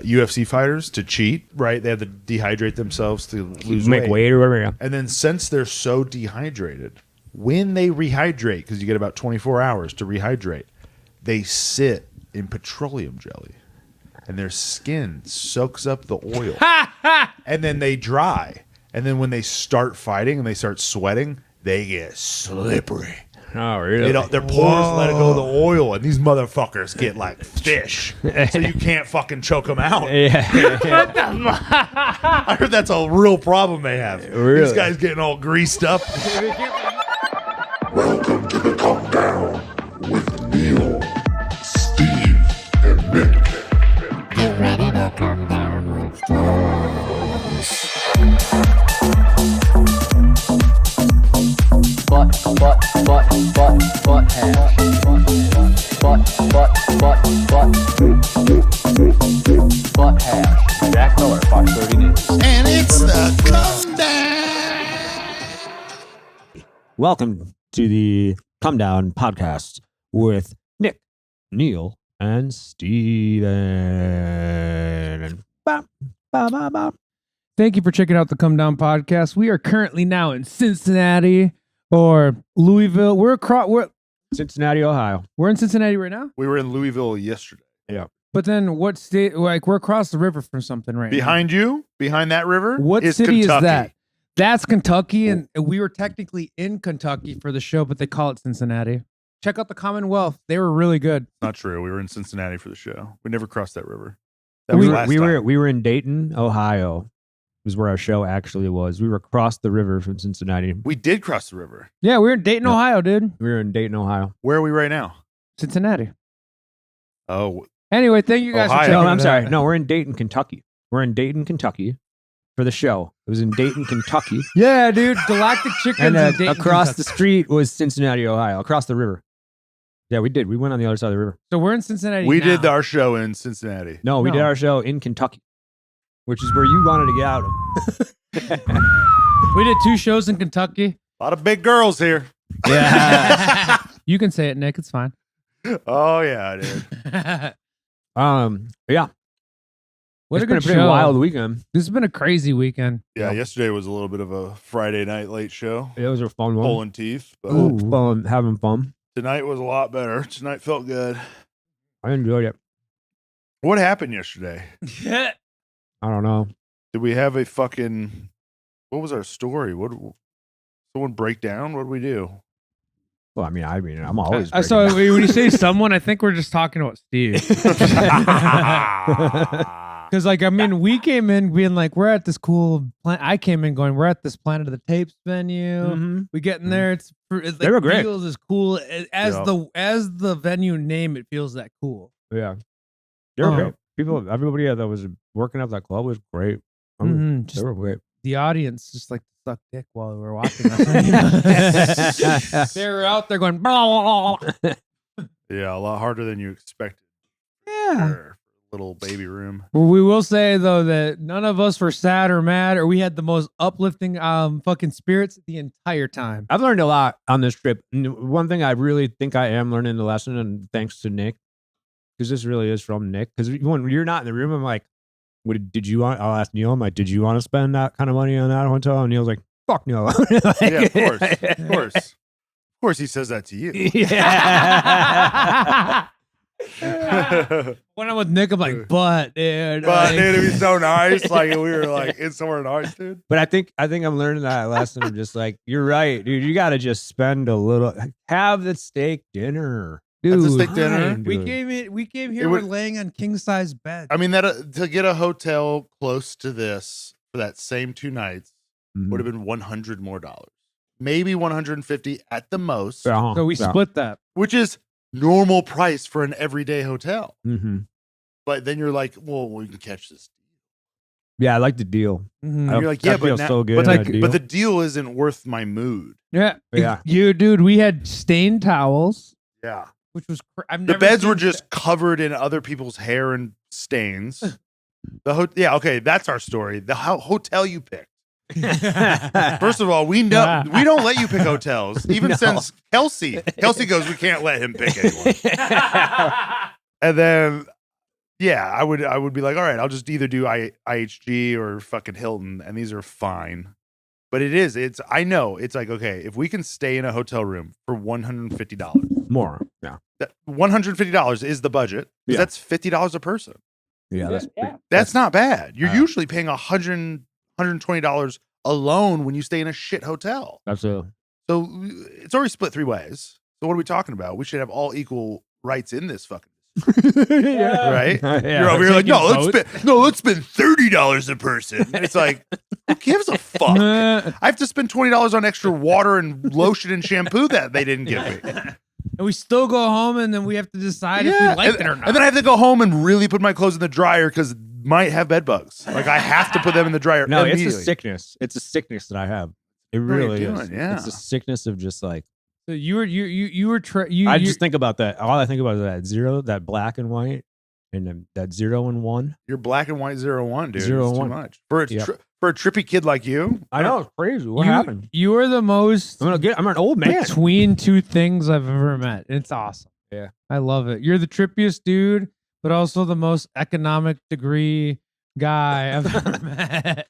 UFC fighters to cheat, right? They have to dehydrate themselves to lose Make weight or whatever. Yeah. And then since they're so dehydrated, when they rehydrate, because you get about 24 hours to rehydrate, they sit in petroleum jelly. And their skin soaks up the oil. And then they dry. And then when they start fighting and they start sweating, they get slippery. Oh, really? Their pores let it go of the oil, and these motherfuckers get like fish. So you can't fucking choke them out. Yeah. I heard that's a real problem they have. Really? These guys getting all greased up. Welcome to the Come Down with Neil, Steve, and Nick. Get ready to come down with DOSE. Butt hash. Butt hash. Jack Miller, Fox 30 News. And it's the Come Down. Welcome to the Come Down podcast with Nick, Neil, and Steven. Bop, bop, bop, bop. Thank you for checking out the Come Down podcast. We are currently now in Cincinnati or Louisville. We're Cincinnati, Ohio. in Cincinnati right now. We were in Louisville yesterday. But then what state? Like we're across the river from something right Behind you, behind that river, now. What is city Kentucky. is that? That's Kentucky, and we were technically in Kentucky for the show, but they call it Cincinnati. Check out the Commonwealth; they were really good. Not true. We were in Cincinnati for the show. We never crossed that river. That was last we time. were in Dayton, Ohio. Was where our show actually was. We were across the river from Cincinnati. We did cross the river. Yeah, we were in Dayton, Yeah. Ohio, dude. We were in Dayton, Ohio. Where are we right now? Cincinnati. Oh, Anyway, thank you guys Ohio. for checking No, it I'm out. sorry. No, we're in Dayton, Kentucky. We're in Dayton, Kentucky for the show. It was in Dayton, Kentucky. Yeah, dude. Galactic Chickens And in Dayton, across the Kentucky. street was Cincinnati, Ohio, across the river. Yeah, we did. We went on the other side of the river. So we're in Cincinnati. we now. did our show in Cincinnati. No, we did No. our show in Kentucky, which is where you wanted to get out of. We did 2 shows in Kentucky. A lot of big girls here. Yeah. You can say it, Nick. It's fine. Oh, yeah, dude. Yeah. What It's a been good a pretty show. wild weekend. This has been a crazy weekend. Yeah, yesterday was a little bit of a Friday night late show. It was a fun one. Pulling teeth. But Fun, having fun. tonight was a lot better. Tonight felt good. I enjoyed it. What happened yesterday? I don't know. Did we have a fucking... What was our story? Someone break down? What did we do? Well, I mean, I'm always. So when you say someone, I think we're just talking about Steve. Because, like, I mean, we came in being like, we're at this cool I came in going, we're at this Planet of the Tapes venue. Mhm. We get in there. It's like, They were great. feels as cool as the venue name. It feels that cool. Yeah, they were Uh-huh. great. Everybody that was working at that club was great. Mhm. They Just were great. the audience just like suck dick while we were watching us. They were out there going, blah, blah, blah. Yeah, a lot harder than you expected. Yeah. For little baby room. Well, we will say though that none of us were sad or mad, or we had the most uplifting fucking spirits the entire time. I've learned a lot on this trip. One thing I really think I am learning the lesson, and thanks to Nick, because this really is from Nick. Because when you're not in the room, I'm like, did you want? I'll ask Neil. I'm like, did you want to spend that kind of money on that hotel? And Neil's like, fuck no. Yeah, of course. Of course. Of course he says that to you. Yeah. When I'm with Nick, I'm like, but dude, But like- dude, it'd be so nice. Like if we were like in somewhere nice, dude. But I think I'm learning that lesson of just like, you're right, dude. You got to just spend a little, have the steak dinner. That's a dude, steak dinner. fine, we dude. came It here. would- We're laying on king size beds. I mean, that to get a hotel close to this for that same 2 nights Mhm. would have been $100 more. Maybe 150 at the most, Uh-huh. So we Yeah. split that. which is normal price for an everyday hotel. Mhm. But then you're like, well, we can catch this. Yeah, I like the deal. Mhm. I- You're like, that yeah, but feels now, so good but, in like, that deal. but the deal isn't worth my mood. Yeah, Yeah. You dude, we had stained towels, Yeah. which was I've The never beds seen were just covered in other people's hair and stains. Yeah, okay, that's our story. The hotel you picked. First of all, we know we don't let you pick hotels. Even No. since Kelsey goes, we can't let him pick anyone. And then Yeah, I would be like, all right, I'll just either do IHG or fucking Hilton, and these are fine. But I know it's like, okay, if we can stay in a hotel room for $150, More. Yeah. $150 is the budget. 'Cause Yeah. that's $50 a person. Yeah. That's not bad. You're Uh, usually paying $120 alone when you stay in a shit hotel. Absolutely. So it's already split 3 ways. So what are we talking about? We should have all equal rights in this fucking. Yeah. Right? Yeah. You're over here like, Taking let's spend $30 a person. It's like, who gives a fuck? I have to spend $20 on extra water and lotion and shampoo that they didn't give me. And we still go home, and then we have to decide if we like it or not. And then I have to go home and really put my clothes in the dryer because might have bed bugs. Like I have to put them in the dryer. No, it's a immediately. sickness. It's a sickness that I have. It what you're really is. doing, yeah. It's a sickness of just like So you were I just think about that. All I think about is that 0, that black and white, and then that 0 and 1. You're black and white 0-1, dude. 0 It's and too 1. much for Yep. for a trippy kid like you. I know it's crazy. What happened? You are the most I'm an old man. between two things I've ever met. It's awesome. Yeah. I love it. You're the trippiest dude, but also the most economic degree guy I've ever met.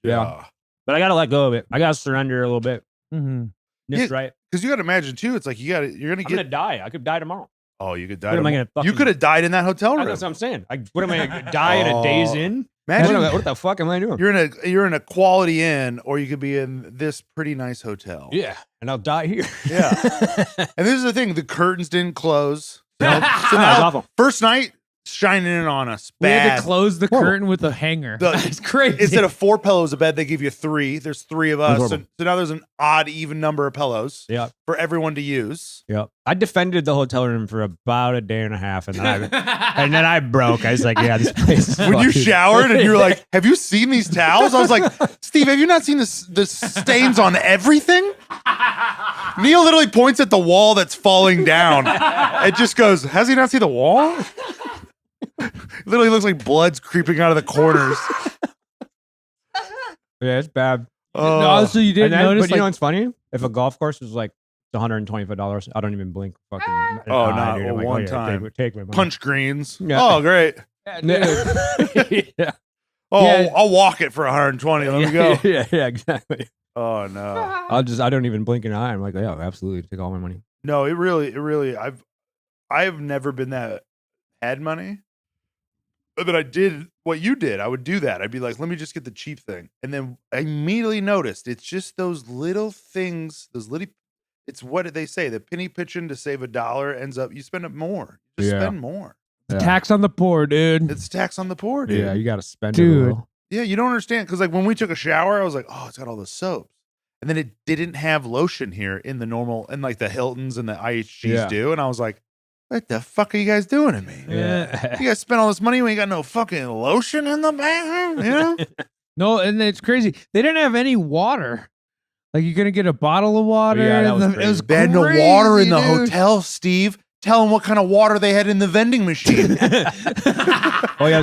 Yeah. But I gotta let go of it. I gotta surrender a little bit. Mm-hmm. That's Yeah. right. Because you got to imagine too. It's like you're gonna I'm get. gonna die. I could die tomorrow. Oh, you could die. What am I tomorrow. gonna You fucking- could have died in that hotel room. That's what I'm saying. What am I gonna die in a Days Inn? Imagine What the fuck am I doing? you're in a Quality Inn, or you could be in this pretty nice hotel. Yeah, and I'll die here. Yeah. And this is the thing: the curtains didn't close. So That's now, awful. first night shining in on us. We had Bad. to close the Horrible. curtain with a hanger. It's crazy. Instead of 4 pillows a bed, they give you 3. There's 3 of us. So, horrible. so now there's an odd, even number of pillows Yeah, for everyone to use. yeah. I defended the hotel room for about a day and a half, and then I broke. I was like, yeah, this place. Is When you fucking- showered and you were like, "Have you seen these towels?" I was like, "Steve, have you not seen the stains on everything?" Neil literally points at the wall that's falling down. It just goes, "Has he not seen the wall?" Literally looks like blood's creeping out of the corners. yeah, it's bad. Oh, no, so you didn't And then- notice. but you know what's funny? If a golf course was like $125, I don't even blink. Fucking. an Oh, eye, not dude. I'm like, one yeah, time. Take my money. punch greens. Yeah. Oh, great. yeah. Oh, Yeah. I'll walk it for 120. Let me go. Yeah, exactly. Oh no. I don't even blink an eye. I'm like, yeah, absolutely, take all my money. No, it really. I've never been that had money, but I did what you did. I would do that. I'd be like, let me just get the cheap thing, and then I immediately noticed it's just those little things. It's what did they say? The penny pitching to save $1 ends up you spend it more. You just Yeah. spend more. Yeah. Tax on the poor, dude. It's tax on the poor, dude. Yeah, you got to spend Dude. it a little. Yeah, you don't understand because like when we took a shower, I was like, oh, it's got all the soaps, and then it didn't have lotion here in the normal and like the Hiltons and the IHGs Yeah. do, and I was like, what the fuck are you guys doing to me? Yeah. You guys spent all this money, we ain't got no fucking lotion in the bathroom, you know? No, and it's crazy. They didn't have any water. Like you're gonna get a bottle of water. Yeah, that was and crazy. it was They had no crazy, water in the dude. hotel, Steve. Tell them what kind of water they had in the vending machine. Oh yeah,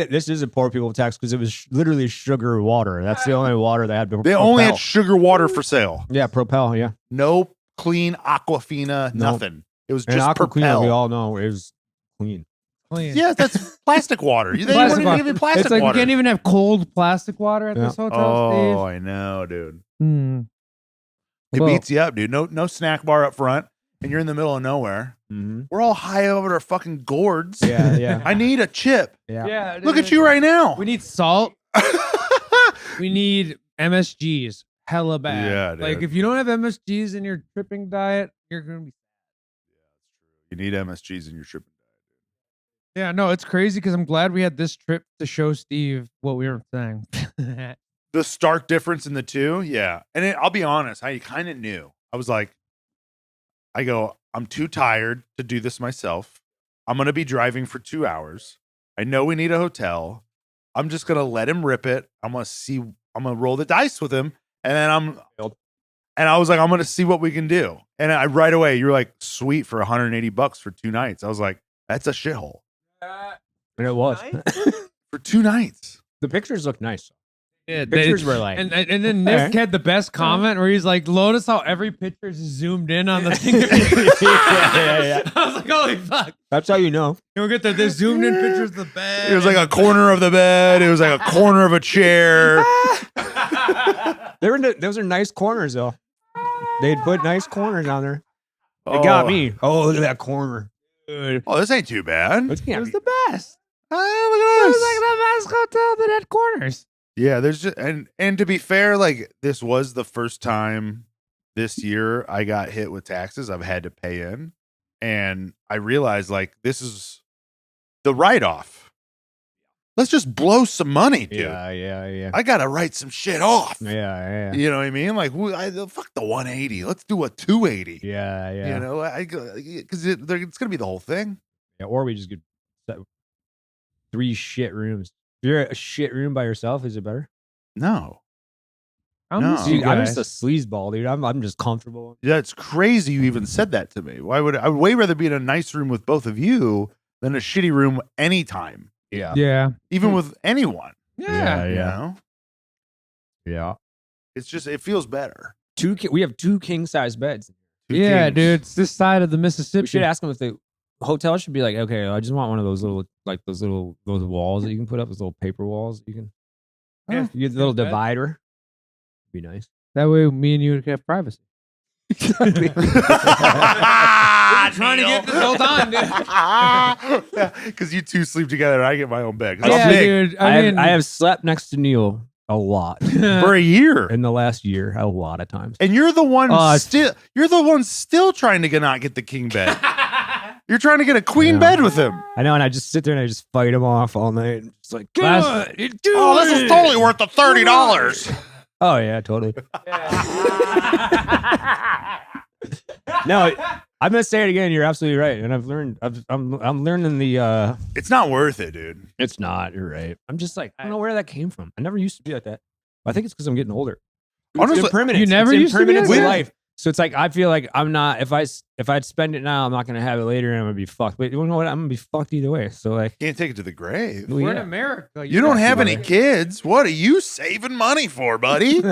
this is a poor people tax because it was literally sugar water. That's the only water they had. They only had sugar water for sale. yeah, Propel. Yeah, No clean Aquafina, Nope. nothing. It was and just Aqua Clean, Propel. we all know is clean. Clean. Yeah, that's plastic water. They Plastic wouldn't even water. give you plastic It's like water. we can't even have cold plastic water at Yeah. this hotel, Oh, I know, dude. Steve. Hmm. It Well- beats you up, dude. No snack bar up front, and you're in the middle of nowhere. Mm-hmm. We're all high over our fucking gourds. Yeah, yeah, I need a chip. yeah. Look at you right now. We need salt. We need MSGs. Hella bad. Yeah, dude. Like if you don't have MSGs in your tripping diet, you're gonna be. You need MSGs in your tripping. Yeah, no, it's crazy because I'm glad we had this trip to show Steve what we were saying. The stark difference in the two, yeah. And I'll be honest, I kind of knew. I was like, I'm too tired to do this myself. I'm going to be driving for 2 hours. I know we need a hotel. I'm just going to let him rip it. I'm going to roll the dice with him. And then I was like, I'm going to see what we can do. And right away, you're like, sweet for $180 for 2 nights. I was like, that's a shithole And it was. for 2 nights. The pictures look nice. Yeah, Pictures were like, and then Nick had the best comment where he's like, "Notice how every picture is zoomed in on the thing." yeah. I was like, "Holy fuck!" That's how you know. And we get the zoomed in pictures of the bed. It was like a corner of the bed. It was like a corner of a chair. Those are nice corners though. They'd put nice corners on there. It got me. Oh, look at that corner. Oh, this ain't too bad. It It was the best. Look It at was this. like the best hotel that had corners. Yeah, there's just and to be fair, like this was the first time this year I got hit with taxes I've had to pay in, and I realized like this is the write-off. Let's just blow some money, dude. Yeah. I gotta write some shit off. Yeah. You know what I mean? Like, fuck the 180. Let's do a 280. Yeah. You know, because it's gonna be the whole thing. Yeah, or we just get 3 shit rooms. If you're a shit room by yourself, is it better? No, I'm No. just you Dude, I'm guys. just a sleazeball, dude. I'm just comfortable. that's crazy. You even said that to me. I would way rather be in a nice room with both of you than a shitty room anytime, Yeah. Yeah. even with anyone. Yeah. You know, Yeah. it's just it feels better. We have 2 king size beds. Two Yeah, kings. dude. It's this side of the Mississippi. We should ask them if the hotel should be like, okay, I just want one of those little, like those walls that you can put up, those little paper walls that you can. Yeah. You get the little Bed. divider. Be nice. That way, me and you would have privacy. trying to get this whole time, because you two sleep together and I get my own bed. 'Cause Yeah, I'm big dude. I mean, I have slept next to Neil a lot for a year, in the last year, a lot of times. and you're the one Oh, still trying to not get the king bed. You're trying to get a queen Yeah. bed with him. I know, and I just sit there and I just fight him off all night. It's like, Last- This is totally worth the $30. oh yeah, totally. No, I'm gonna say it again. You're absolutely right, and I've learned. I'm learning the. It's not worth it, dude. It's not. You're right. I'm just like I don't know where that came from. I never used to be like that. I think it's because I'm getting older. Honestly, it's impermanence. you never It's used to be impermanence like in that? life. So it's like I feel like I'm not. If I'd spend it now, I'm not gonna have it later, and I'm gonna be fucked. But you know what? I'm gonna be fucked either way. So like, Can't take it to the grave. well, we're in yeah. America. You don't got have to any do it. kids. What are you saving money for, buddy?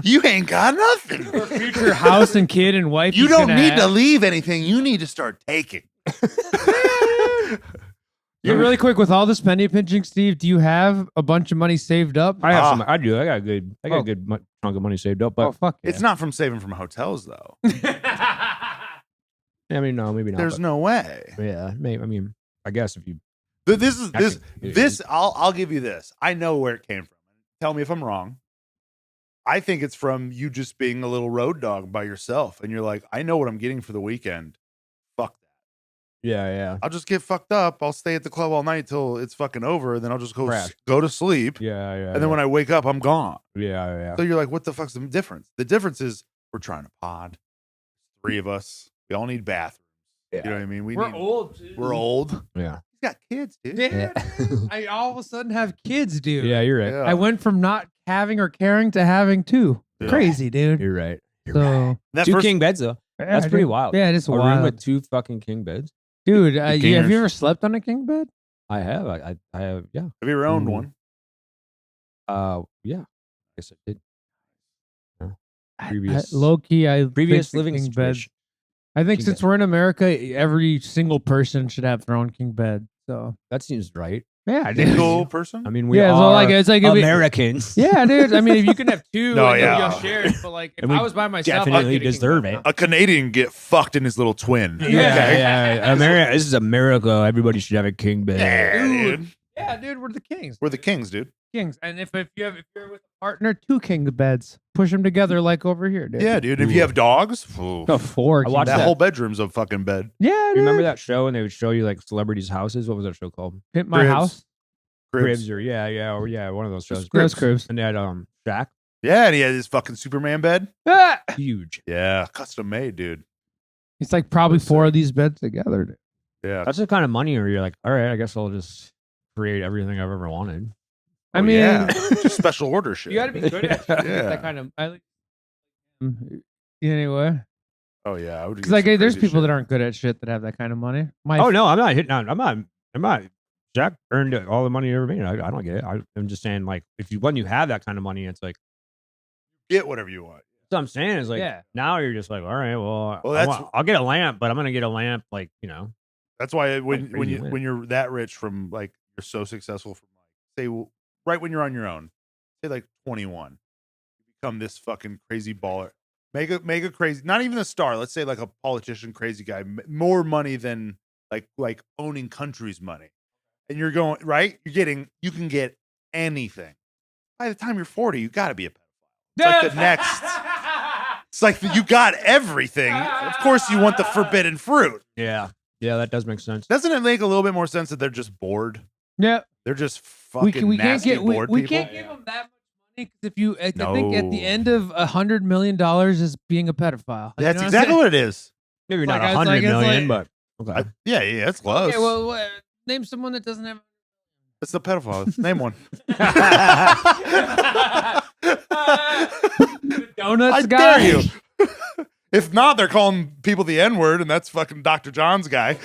You ain't got nothing. For future house and kid and wife. You he's don't gonna need to have. leave anything. You need to start taking. Yeah, really quick, with all this penny pinching, Steve, do you have a bunch of money saved up? I have Ah. some. I do. I got a good Oh. chunk of money saved up. Oh, But fuck. It's not from saving from hotels, though. I mean, no, maybe not. There's but- no way. Yeah, maybe. I mean, I guess if you. This is I this think- this. I'll give you this. I know where it came from. Tell me if I'm wrong. I think it's from you just being a little road dog by yourself, and you're like, I know what I'm getting for the weekend. Fuck that. Yeah. I'll just get fucked up. I'll stay at the club all night till it's fucking over, and then I'll just Crash. go to sleep. Yeah. And then when I wake up, I'm gone. Yeah. So you're like, what the fuck's the difference? The difference is we're trying to pod. 3 of us. We all need bathrooms. Yeah. You know what I mean? We're old. Dude. We're old. Yeah. He's got kids, dude. Yeah. I all of a sudden have kids, dude. Yeah, you're right. Yeah. I went from not having or caring to having 2. Yeah. Crazy, dude. You're right. So That 2 first- king beds though. That's yeah, pretty dude. wild. Yeah, it is A room wild, with 2 fucking king beds. dude. The Have gangers. you ever slept on a king bed? I have. I have. Yeah. Have you ever owned Ooh. one? Yeah. I guess I did. Previous- Low key, I Previous think the living king situation. bed. I think King since bed. we're in America, every single person should have their own king bed. So That seems right. yeah, dude. Single person? I mean, we Yeah, are so like it's like if we- Americans. yeah, dude. I mean, if you can have 2, No, like, yeah. you'll share it. But like, if And we I was by myself, I'd definitely get a king deserve bed. it. A Canadian get fucked in his little twin. Yeah. America. This is America. Everybody should have a king bed. Yeah, dude. Yeah, dude. We're the kings. We're the kings, dude. Kings. And if you're with a partner, 2 king beds. Push them together like over here, dude. Yeah, dude. If you have dogs, ooh, Go 4. I watched that that. whole bedroom's a fucking bed. Yeah, You dude. remember that show and they would show you like celebrities' houses? What was that show called? Pimp My Cribs. House? Cribs or one of those shows. Those cribs. And they had Shaq, Yeah, and he had his fucking Superman bed. Ah! huge. Yeah, custom made, dude. It's like probably 4 of these beds together, dude. Yeah. That's the kind of money where you're like, all right, I guess I'll just create everything I've ever wanted. I Oh, mean, yeah. Just special order shit. you got to be good at Yeah. that kind of. Anyway, Oh yeah, I would. because like, there's people that aren't good at shit that have that kind of money. Oh no, I'm not hitting on. I'm not Shaq earned all the money he ever made. I don't get it. I'm just saying, like, when you have that kind of money, it's like, Get whatever you want. that's what I'm saying is like, Yeah. now you're just like, all right, well, Well, I'll get a lamp, but I'm gonna get a lamp, like, you know. That's why when crazy lamp. when you're that rich from like you're so successful from like say right when you're on your own, say like 21, you become this fucking crazy baller. Make a crazy, not even a star. Let's say like a politician, crazy guy, more money than like owning countries' money, and you're going right. You can get anything. By the time you're 40, you got to be a pedophile. It's like the next. It's like you got everything. Of course, you want the forbidden fruit. Yeah, that does make sense. Doesn't it make a little bit more sense that they're just bored? Yeah. They're just fucking nasty bored we people. can't give them that much money because if you, I think at the No. end of $100 million is being a pedophile. You That's know exactly what what it is. Maybe It's not like- it's 100 like- it's million, like- but okay. Yeah, it's close. I'm saying? Okay, well, name someone that doesn't have. It's the pedophile. Name one. Donuts I guy. dare you. If not, they're calling people the N-word, and that's fucking Dr. John's guy.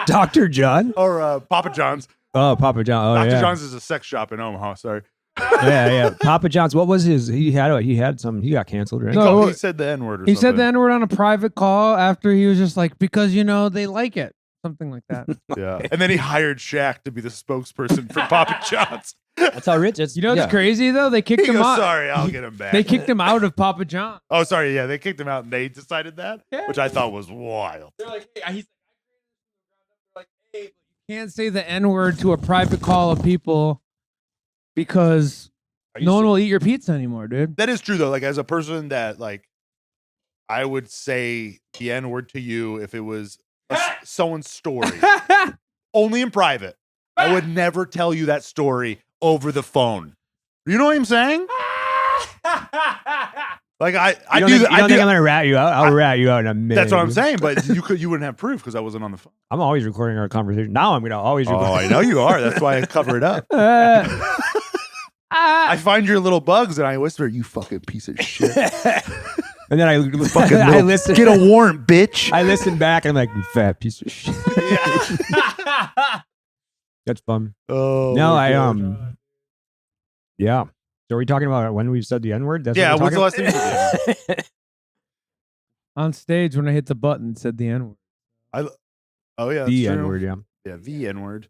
Dr. John? Or Papa John's. Oh, Papa John. Oh, Dr. yeah. John's is a sex shop in Omaha. Sorry. yeah. Papa John's. What was his? He got canceled, right? No, He said the N-word or He something. said the N-word on a private call after he was just like, because, they like it. Something like that. Yeah. And then he hired Shaq to be the spokesperson for Papa John's. That's how rich it's. You know what's crazy, though? They kicked He him goes, out. sorry, I'll get him back. They kicked him out of Papa John. Oh, sorry. Yeah, they kicked him out and they decided that, Yeah. which I thought was wild. They're like, hey, you can't say the N-word to a private call of people because no one will eat your pizza anymore, dude. That is true, though. Like, as a person that, like, I would say the N-word to you if it was someone's story. Only in private. I would never tell you that story over the phone. You know what I'm saying? Like, I You do that. think I'm gonna rat you out? I'll rat you out in a minute. That's what I'm saying, but you wouldn't have proof because I wasn't on the phone. I'm always recording our conversation. Now I'm gonna always record. Oh, I know you are. That's why I cover it up. I find your little bugs and I whisper, "You fucking piece of shit." And then I Fucking I listen. Get a warrant, bitch. I listen back and I'm like, you fat piece of shit. Yeah. That's fun. Oh. No, my I God. yeah. So are we talking about when we said the N-word? That's Yeah. what When's the we're last time you said that? On stage, when I hit the button, it said the N-word. Oh yeah. the that's true. N-word, yeah. Yeah. The N-word.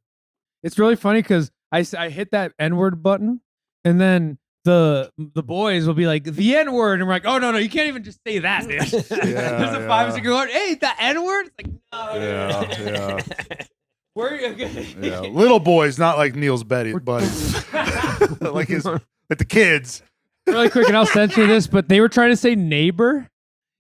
It's really funny because I hit that N-word button, and then the boys will be like, the N-word, and we're like, oh, no, you can't even just say that, dude. There's a 5-second word. Hey, the N-word? It's like, no. Yeah. Where are you? Yeah. Little boys, not like Neil's buddies. Like the kids. Really quick, and I'll censor this, but they were trying to say neighbor,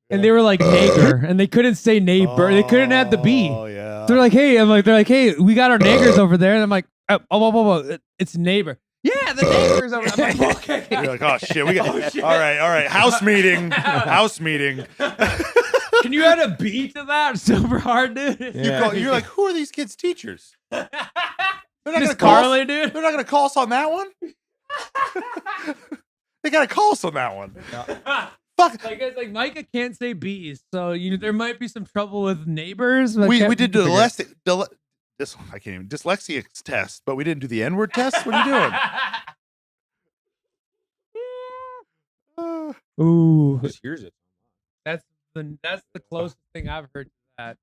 and they were like neighbor, and they couldn't say neighbor. They couldn't add the B. Oh yeah. They're like, hey, we got our niggers over there, and I'm like, oh, it's neighbor. Yeah, the neighbors over there. I'm like, okay. You're like, oh shit, we got. All right. House meeting. Can you add a B to that? Super hard, dude. You're like, who are these kids' teachers? They're not Miss gonna call us- Carly, dude. They're not going to call us on that one. They got to call us on that one. Fuck. Like Micah can't say B's, so there might be some trouble with neighbors. but We can't- did I can't even dyslexia test, but we didn't do the N-word test. What are you doing? Ooh, Just hears it. that's the closest thing I've heard to that.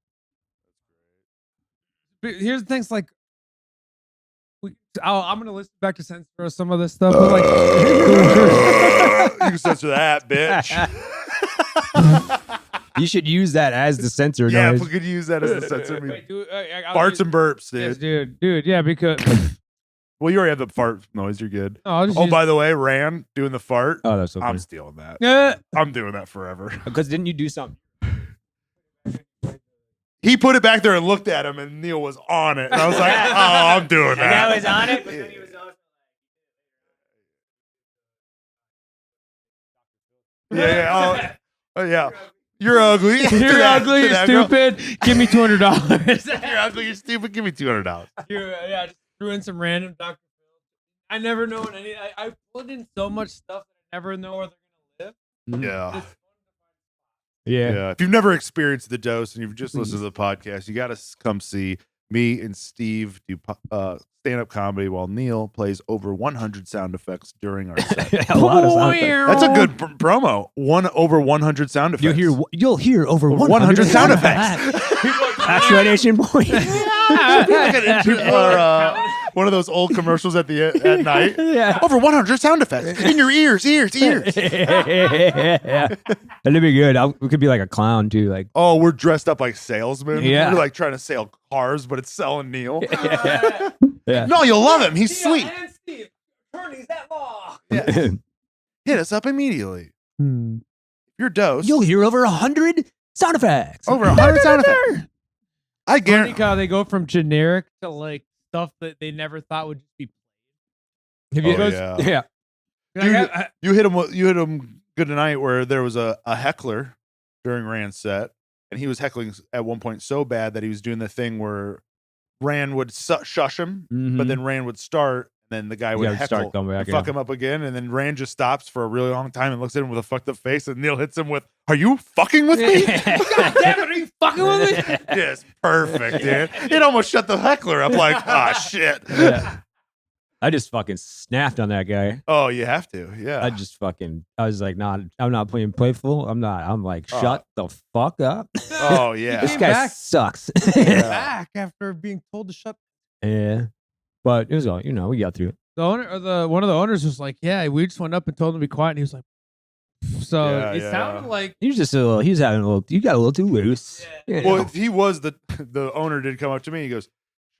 But here's the things like. I'm gonna listen back to censor some of this stuff. But like, You can censor that, bitch. You should use that as the censor Yeah, noise. if we could use that as a censor. wait, dude, Farts and burps, yes, dude. dude, yeah, because Well, you already have the fart noise. You're good. I'll just Oh, use- by the way, Ran doing the fart. Oh, that's so I'm funny. stealing that. Yeah. I'm doing that forever. Because didn't you do something? He put it back there and looked at him, and Neil was on it. And I was like, oh, I'm doing that. on it, but then he was also Yeah. Oh, yeah. You're ugly. To You're that- ugly, to you're that girl. stupid. Give me $200. You're ugly. You're stupid. Give me $200. Yeah, just threw in some random Dr. Phil. I never know any. I put in so much stuff that I never know where they're gonna live. Yeah. It's Yeah. Yeah. If you've never experienced the dose and you've just listened to the podcast, you got to come see Me and Steve do stand-up comedy while Neil plays over 100 sound effects during our set. A lot of sound effects. That's a good promo. Over 100 sound effects. You'll hear over 100 sound effects. Exclamation point. One of those old commercials at night. Yeah. Over 100 sound effects in your ears. Yeah. That'd be good. We could be like a clown too. Like, Oh, we're dressed up like salesmen. Yeah. We're like trying to sell cars, but it's selling Neil. yeah. No, you'll love him. He's sweet. Steve, attorneys that law. Yes. Hit us up immediately. Your dose. You'll hear over 100 sound effects. Over 100 sound effects. I Funny guarantee. how they go from generic to like stuff that they never thought would just be. Have you Oh, guys- yeah. yeah. Like, You hit him good tonight where there was a heckler during Rand's set, and he was heckling at one point so bad that he was doing the thing where Rand would shush him, but then Rand would start, and then the guy would Yeah, heckle start coming back, and fuck yeah. him up again, and then Rand just stops for a really long time and looks at him with a fucked up face, and Neil hits him with, "Are you fucking with me?" God damn it, are you fucking with me? Yes, perfect, dude. It almost shut the heckler up like, ah, shit. Yeah. I just fucking snapped on that guy. Oh, you have to, yeah. I was like, I'm not playing playful. I'm like, shut the fuck up. Oh, yeah. This Came guy back. sucks. Back after being told to shut. Yeah. But it was all, we got through it. The owner or one of the owners was like, "Yeah, we just went up and told him to be quiet," and he was like, "So Yeah, it yeah. sounded like." He was just you got a little too loose. You know? Well, if he was the owner did come up to me. He goes,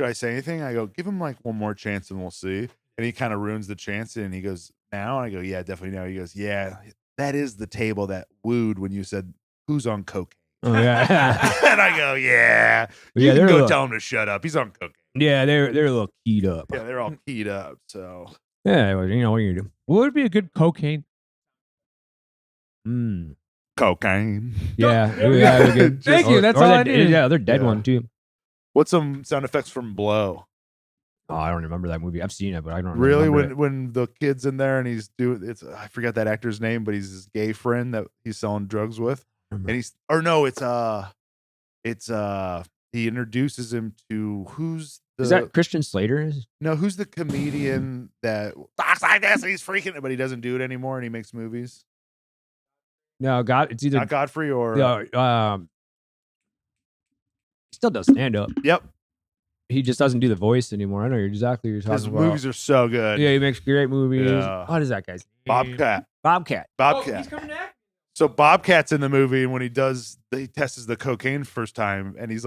"Should I say anything?" I go, "Give him like one more chance and we'll see." And he kind of ruins the chance. And he goes, "Now?" And I go, "Yeah, definitely now." He goes, "Yeah, that is the table that wooed when you said who's on cocaine." Oh, yeah. And I go, "Yeah, you Yeah, can they're go a little- tell him to shut up. He's on cocaine." Yeah, they're a little keyed up. Yeah, they're all keyed up. So Yeah, well, what are you gonna do? What would be a good cocaine? cocaine. Yeah, Just- Thank you, that's all I needed. Yeah, they're dead Yeah. one too. What's some sound effects from Blow? Oh, I don't remember that movie. I've seen it, but I don't Really, remember when the kid's in there and he's doing I forget that actor's name, but he's his gay friend that he's selling drugs with, and he introduces him to who's the Is that Christian Slater? who's the comedian that talks like this and he's freaking it, but he doesn't do it anymore and he makes movies. No, God, it's either Not Godfrey or he still does stand up. yep. He just doesn't do the voice anymore. I know exactly what you're His talking about. movies are so good. Yeah, he makes great movies. Yeah. What is that guy's name? Bobcat. Bobcat. Bobcat. coming back. So Bobcat's in the movie, and when he tests the cocaine first time, and he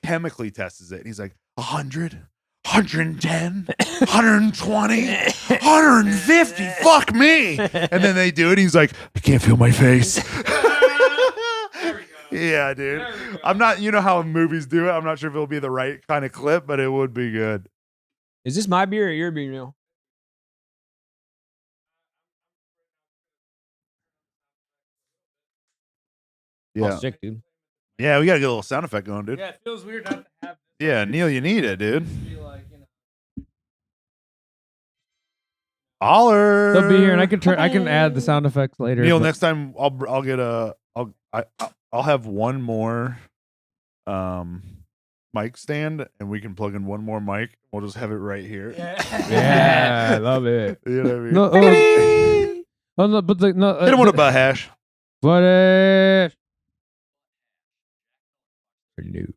chemically tests it, and he's like 100, 110, 120, 150. Fuck me! And then they do it. He's like, I can't feel my face. Yeah, dude. I'm not. You know how movies do it. I'm not sure if it'll be the right kind of clip, but it would be good. Is this my beer or your beer now? Yeah, Oh, sick, dude. yeah. We gotta get a little sound effect going, dude. Yeah, it feels weird not to have. Yeah, Neil, you need it, dude. Be like, Holler. They'll be here, and I can add the sound effects later. Neil, but- next time I'll have one more mic stand, and we can plug in one more mic. We'll just have it right here. Yeah, I love it. You know what I mean? No, oh no, but the no. Hit him with a butt hash. But Pretty new.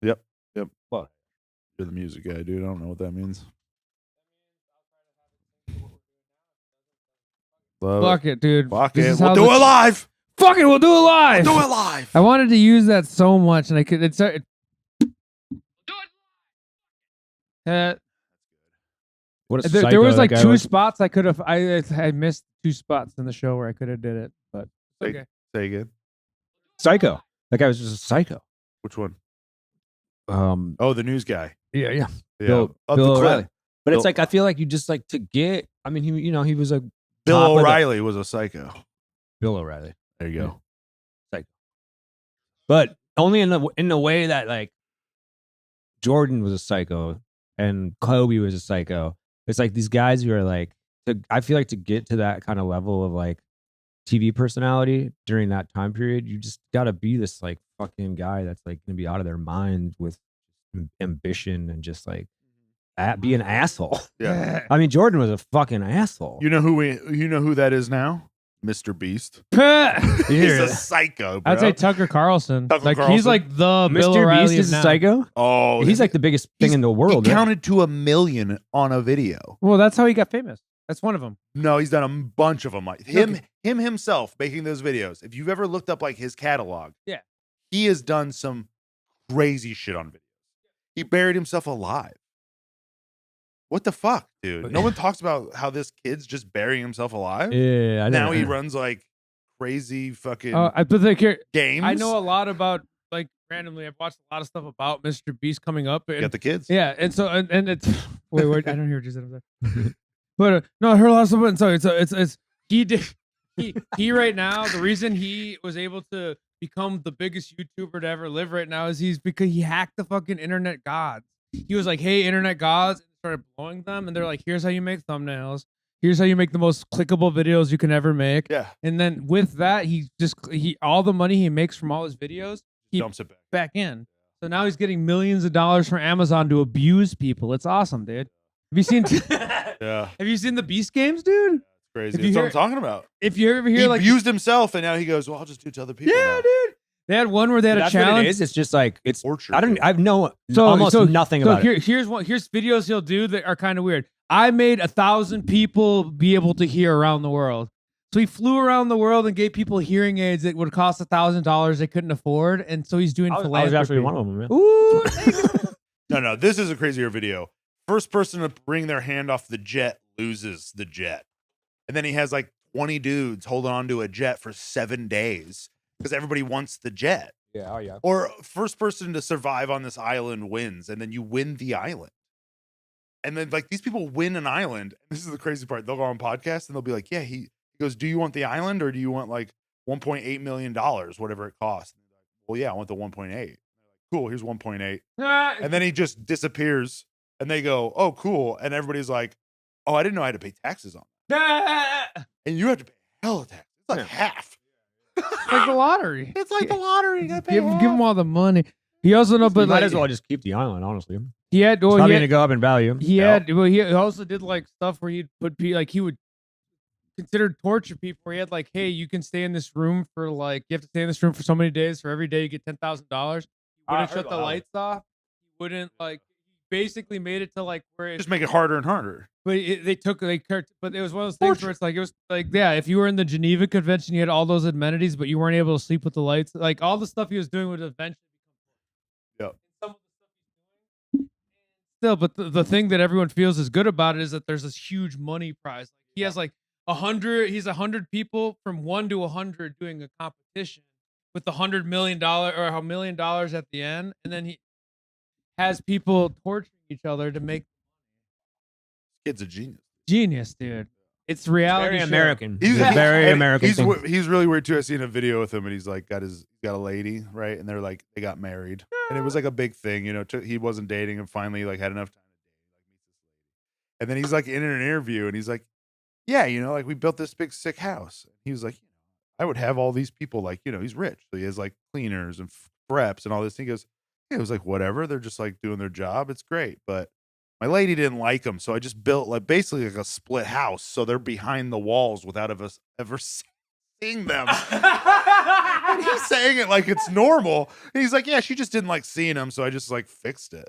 Yep. What? You're the music guy, dude. I don't know what that means. Love fuck it, dude. Fuck This it. is We'll how do the- it live. Fuck it, we'll do it live. Do it live. I wanted to use that so much, and I could. It's What a there psycho was that like guy two was. spots I could have. I missed 2 spots in the show where I could have did it, but Say- okay. Say again. Psycho. That guy was just a psycho. Which one? Um. Oh, the news guy. Yeah. Yeah. Bill Of the clip. O'Reilly. But Bill- it's like I feel like you just like to get. I mean, he was a Bill top of the- O'Reilly was a psycho. Bill O'Reilly. There you go. But only in the way that like Jordan was a psycho and Kobe was a psycho. It's like these guys who are like, I feel like to get to that kind of level of like TV personality during that time period, you just got to be this like fucking guy that's like going to be out of their mind with ambition and just like be an asshole. Yeah. I mean, Jordan was a fucking asshole. You know who that is now? Mr. Beast. I'd He's a psycho, bro. say Tucker Carlson. Tucker Like Carlson. he's like the Bill Mr. O'Reilly Beast is of a now. psycho. Oh, He's like the biggest thing in the world. He right? counted to 1 million on a video. Well, that's how he got famous. That's one of them. No, he's done a bunch of them. Him himself making those videos. If you've ever looked up like his catalog, Yeah. he has done some crazy shit on videos. He buried himself alive. What the fuck, dude? No one talks about how this kid's just burying himself alive. Yeah, I Now know. he runs like crazy fucking But like here, games. I know a lot about like randomly. I've watched a lot of stuff about Mr. Beast coming up. And, Got the kids. yeah, and so and it's wait, I don't hear what you said. I'm sorry. But no, I heard a lot of stuff. And so it's he right now. The reason he was able to become the biggest YouTuber to ever live right now is because he hacked the fucking internet gods. He was like, "Hey, internet gods," and started blowing them, and they're like, "Here's how you make thumbnails. Here's how you make the most clickable videos you can ever make." Yeah. And then with that, he all the money he makes from all his videos, he Dumps it back. back in. So now he's getting millions of dollars from Amazon to abuse people. It's awesome, dude. Have you seen? Yeah. Have you seen the Beast games, dude? Crazy. If you That's what hear- I'm talking about. If you ever hear He like, abused himself and now he goes, well, I'll just do it to other people. yeah, now. dude. They had one where they had That's a what it challenge. is. It's just like it's. Torture. I've no almost nothing about it. Here's videos he'll do that are kind of weird. I made 1,000 people be able to hear around the world. So he flew around the world and gave people hearing aids that would cost $1,000 they couldn't afford, and so he's doing I was philanthropy. actually one of them, man. Ooh, No, this is a crazier video. First person to bring their hand off the jet loses the jet. And then he has like 20 dudes holding on to a jet for 7 days because everybody wants the jet. Yeah, oh yeah. Or first person to survive on this island wins, and then you win the island. And then like these people win an island. And this is the crazy part. They'll go on podcasts and they'll be like, yeah, he goes, do you want the island or do you want like $1.8 million, whatever it costs? And they're like, well, yeah, I want the 1.8. They're like, cool, here's 1.8. And then he just disappears and they go, oh, cool. And everybody's like, oh, I didn't know I had to pay taxes on it. And you have to pay hell of tax. It's like half. like the lottery. It's like the lottery. You gotta pay Give half. him all the money. He also know, But but might like, as well just keep the island. Honestly, it's he had. Well, probably he gonna had, go up in value. he had. Well, he also did like stuff where he'd put like he would consider torture people. Where he had like, hey, you can stay in this room for like you have to stay in this room for so many days. For every day, you get $10,000. He wouldn't shut the lights off. He wouldn't like. Basically made it to like where it Just make it harder and harder. but but it was one of those things where it's like it was like yeah, if you were in the Geneva Convention, you had all those amenities, but you weren't able to sleep with the lights. Like all the stuff he was doing would eventually become. Yep. Some of the stuff he's doing. Still, but the thing that everyone feels is good about it is that there's this huge money prize. Like he has like 100. He's 100 people from 1 to 100 doing a competition with $100 million or $1 million at the end, and then he has people torturing each other to make Kid's a genius. genius, dude. It's reality. Very show. American. It's a very and American thing. He's really weird too. I seen a video with him, and he's like got a lady, right? And they're like they got married, and it was like a big thing, you know. He wasn't dating, and finally like had enough time to date, like meets this lady. And then he's like in an interview, and he's like, "Yeah, you know, like we built this big sick house." He was like, "I would have all these people, like you know, he's rich, so he has like cleaners and preps and all this." And he goes, "Yeah, it was like whatever. They're just like doing their job. It's great, but." My lady didn't like them, so I just built like basically like a split house, so they're behind the walls without us ever seeing them. And he's saying it like it's normal. And he's like, "Yeah, she just didn't like seeing them, so I just like fixed it."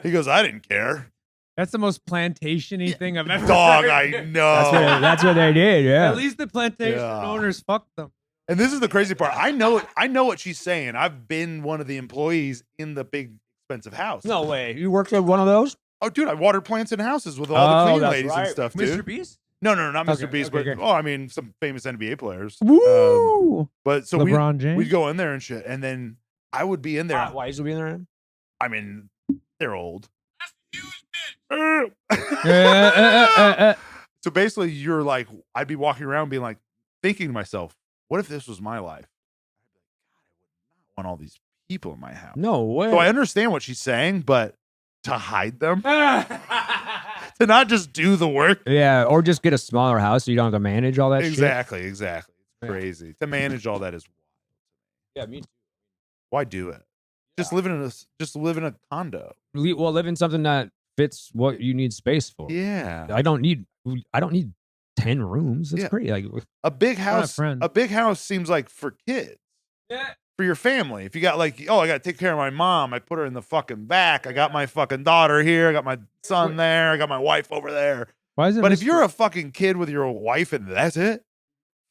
He goes, "I didn't care." That's the most plantation-y thing I've ever Dog, heard. I know. That's what they did. Yeah. At least the plantation Yeah. owners fucked them. And this is the crazy part. I know what she's saying. I've been one of the employees in the big expensive house. No way. You worked at one of those? Oh, dude, I water plants in houses with all the clean that's ladies and right. stuff, Mr. dude. Beast? No, not Mr. Okay, Beast, okay, but okay. I mean some famous NBA players. Woo! But so LeBron James? we'd go in there and shit, and then I would be in there. Why is it being there? I mean, they're old. So basically, you're like, I'd be walking around being like, thinking to myself, what if this was my life? I'd be like, God, I would not want all these people in my house. No way. So I understand what she's saying, but to hide them, to not just do the work. Yeah, or just get a smaller house so you don't have to manage all that Exactly. crazy. To manage all that is Yeah, me too. why do it? Just live in a condo. Well, live in something that fits what you need space for. Yeah. I don't need 10 rooms. That's Yeah. crazy. Like, A big have house. friends. A big house seems like for kids. Yeah. For your family. If you got like, oh, I got to take care of my mom. I put her in the fucking back. I got my fucking daughter here. I got my son there. I got my wife over there. Why is it? But if you're a fucking kid with your wife and that's it,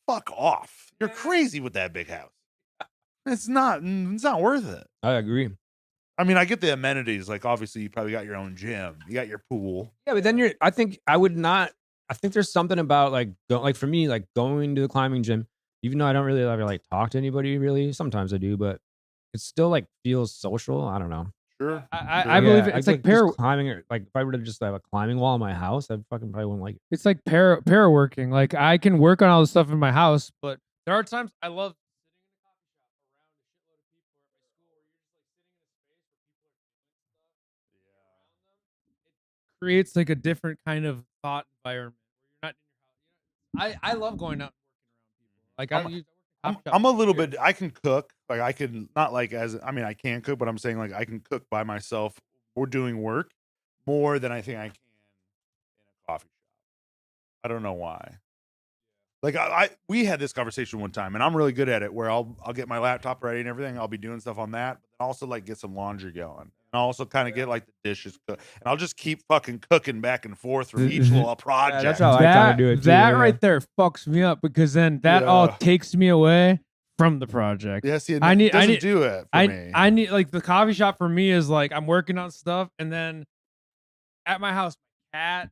fuck off. You're crazy with that big house. It's not worth it. I agree. I mean, I get the amenities. Like, obviously, you probably got your own gym. You got your pool. Yeah, but then I think there's something about like for me, like going to the climbing gym, even though I don't really ever like talk to anybody really. Sometimes I do, but it still like feels social. I don't know. Sure. I believe Yeah, it's I like just climbing. Like if I were to just have a climbing wall in my house, I fucking probably wouldn't like it. It's like para working. Like I can work on all the stuff in my house, but there are times I love sitting in a coffee shop around a shitload of people at my school where you're just like sitting in a space where people are doing stuff around them. It creates like a different kind of thought environment where you're not in your house. I love going out and working around people. Like I work in coffee shops I'm a for little years. bit. I can cook. Like I can not like as. I mean, I can cook, but I'm saying like I can cook by myself or doing work more than I think I can in a coffee shop. I don't know why. Like we had this conversation one time, and I'm really good at it. Where I'll get my laptop ready and everything. I'll be doing stuff on that, but then also like get some laundry going, and also kind of get like the dishes cooked, and I'll just keep fucking cooking back and forth from each little project. that's how I kind of do it too. That yeah. right there fucks me up because then that all Yeah. takes me away from the project. Yeah, see, I need- doesn't do it for me. I need like the coffee shop for me is like I'm working on stuff and then at my house, my cat,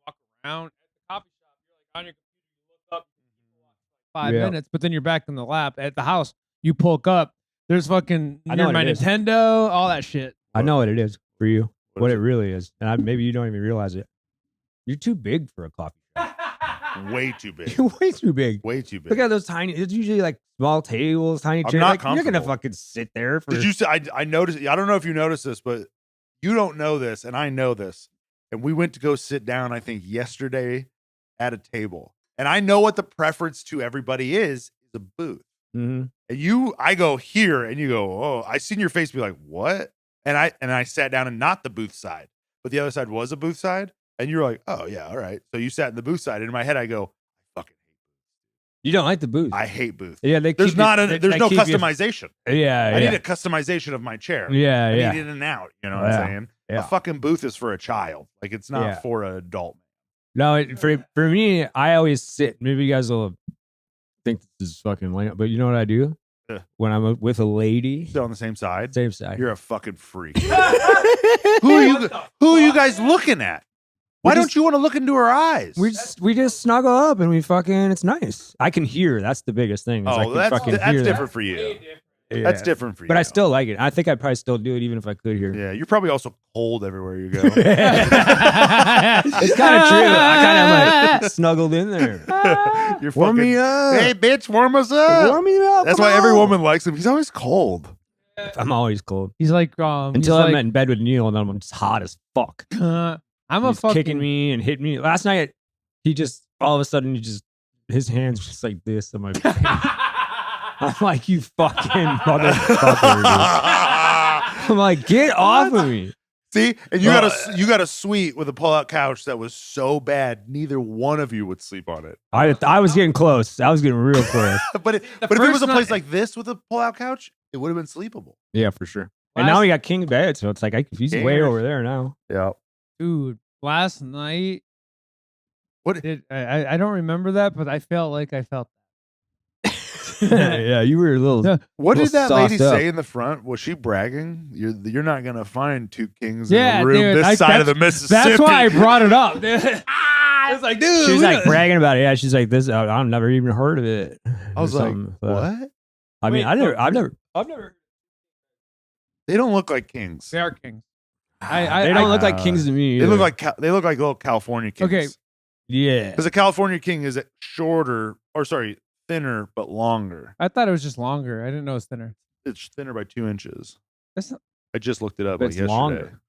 I can walk around. At the coffee shop, you're like on your computer, you look up, you watch like 5 Yeah. minutes, but then you're back in the lap. At the house, you poke up. There's fucking I know near what my it is. Nintendo, all that shit. I know what it is for you. What is it really is, and maybe you don't even realize it. You're too big for a coffee shop. Way too big. You're way too big. Way too big. Look at those tiny. It's usually like small tables, tiny I'm chairs. not Like, you're gonna comfortable. fucking sit there for. Did you see? I noticed. I don't know if you noticed this, but you don't know this, and I know this. And we went to go sit down. I think yesterday at a table, and I know what the preference to everybody is a booth. Mhm. And I go here, and you go, oh, I seen your face be like, what? And I sat down and not the booth side, but the other side was a booth side, and you're like, oh yeah, all right. So you sat in the booth side, and in my head I go, I fucking hate booths. You don't like the booth. I hate booths. Yeah, they There's keep not you, a, they- there's they no keep you- customization. Yeah, I yeah, need a customization of my chair. yeah, I yeah. need in and out. You know what Yeah, I'm saying? yeah. A fucking booth is for a child. Like it's not Yeah. for an adult. No, for me, I always sit. Maybe you guys will think this is fucking lame, but you know what I do Yeah. when I'm with a lady, Still on the same side. same side. You're a fucking freak. Who are you guys looking at? Why don't you want to look into her eyes? we just snuggle up and we fucking. It's nice. I can hear. That's the biggest thing. Is I Oh, can that's fucking hear different for you. that. That's Yeah. different for you. But I still like it. I think I'd probably still do it even if I could hear. Yeah, you're probably also cold everywhere you go. It's kind of true. I kind of like snuggled in there. You're Warm fucking, me up. Hey, bitch, warm us up. Warm me up. That's come why every on. woman likes him. He's always cold. I'm always cold He's like until I'm in bed with Neil, and then I'm just hot as fuck. I'm a He's fucking kicking me and hitting me. Last night, he just all of a sudden his hands just like this on my face. I'm like, you fucking motherfucker. Dude. I'm like, get off of me. See, and you got a suite with a pull-out couch that was so bad, neither one of you would sleep on it. I was getting close. I was getting real close. But if it first was a place night- like this with a pull-out couch, it would have been sleepable. Yeah, for sure. And now we got king bed, so it's like he's way King. over there now. Yeah. dude. Last night, What? I don't remember that, but I felt like I felt. Yeah, you were a little. Yeah. What did little that lady sauced up. say in the front? Was she bragging? You're not gonna find two kings Yeah, in a room dude, this side of the that's- Mississippi. That's why I brought it up. I was like, dude, She was we like got- bragging about it. Yeah, she's like this. I've never even heard of it. I was Or like, something. what? I mean, Wait, I've no. never. They don't look like kings. They are kings. They don't look like kings to me. They look either. like little California kings. Okay. Yeah. Because a California king is thinner but longer. I thought it was just longer. I didn't know it was thinner. It's thinner by 2 inches. That's not- I just looked it up But like it's yesterday. longer.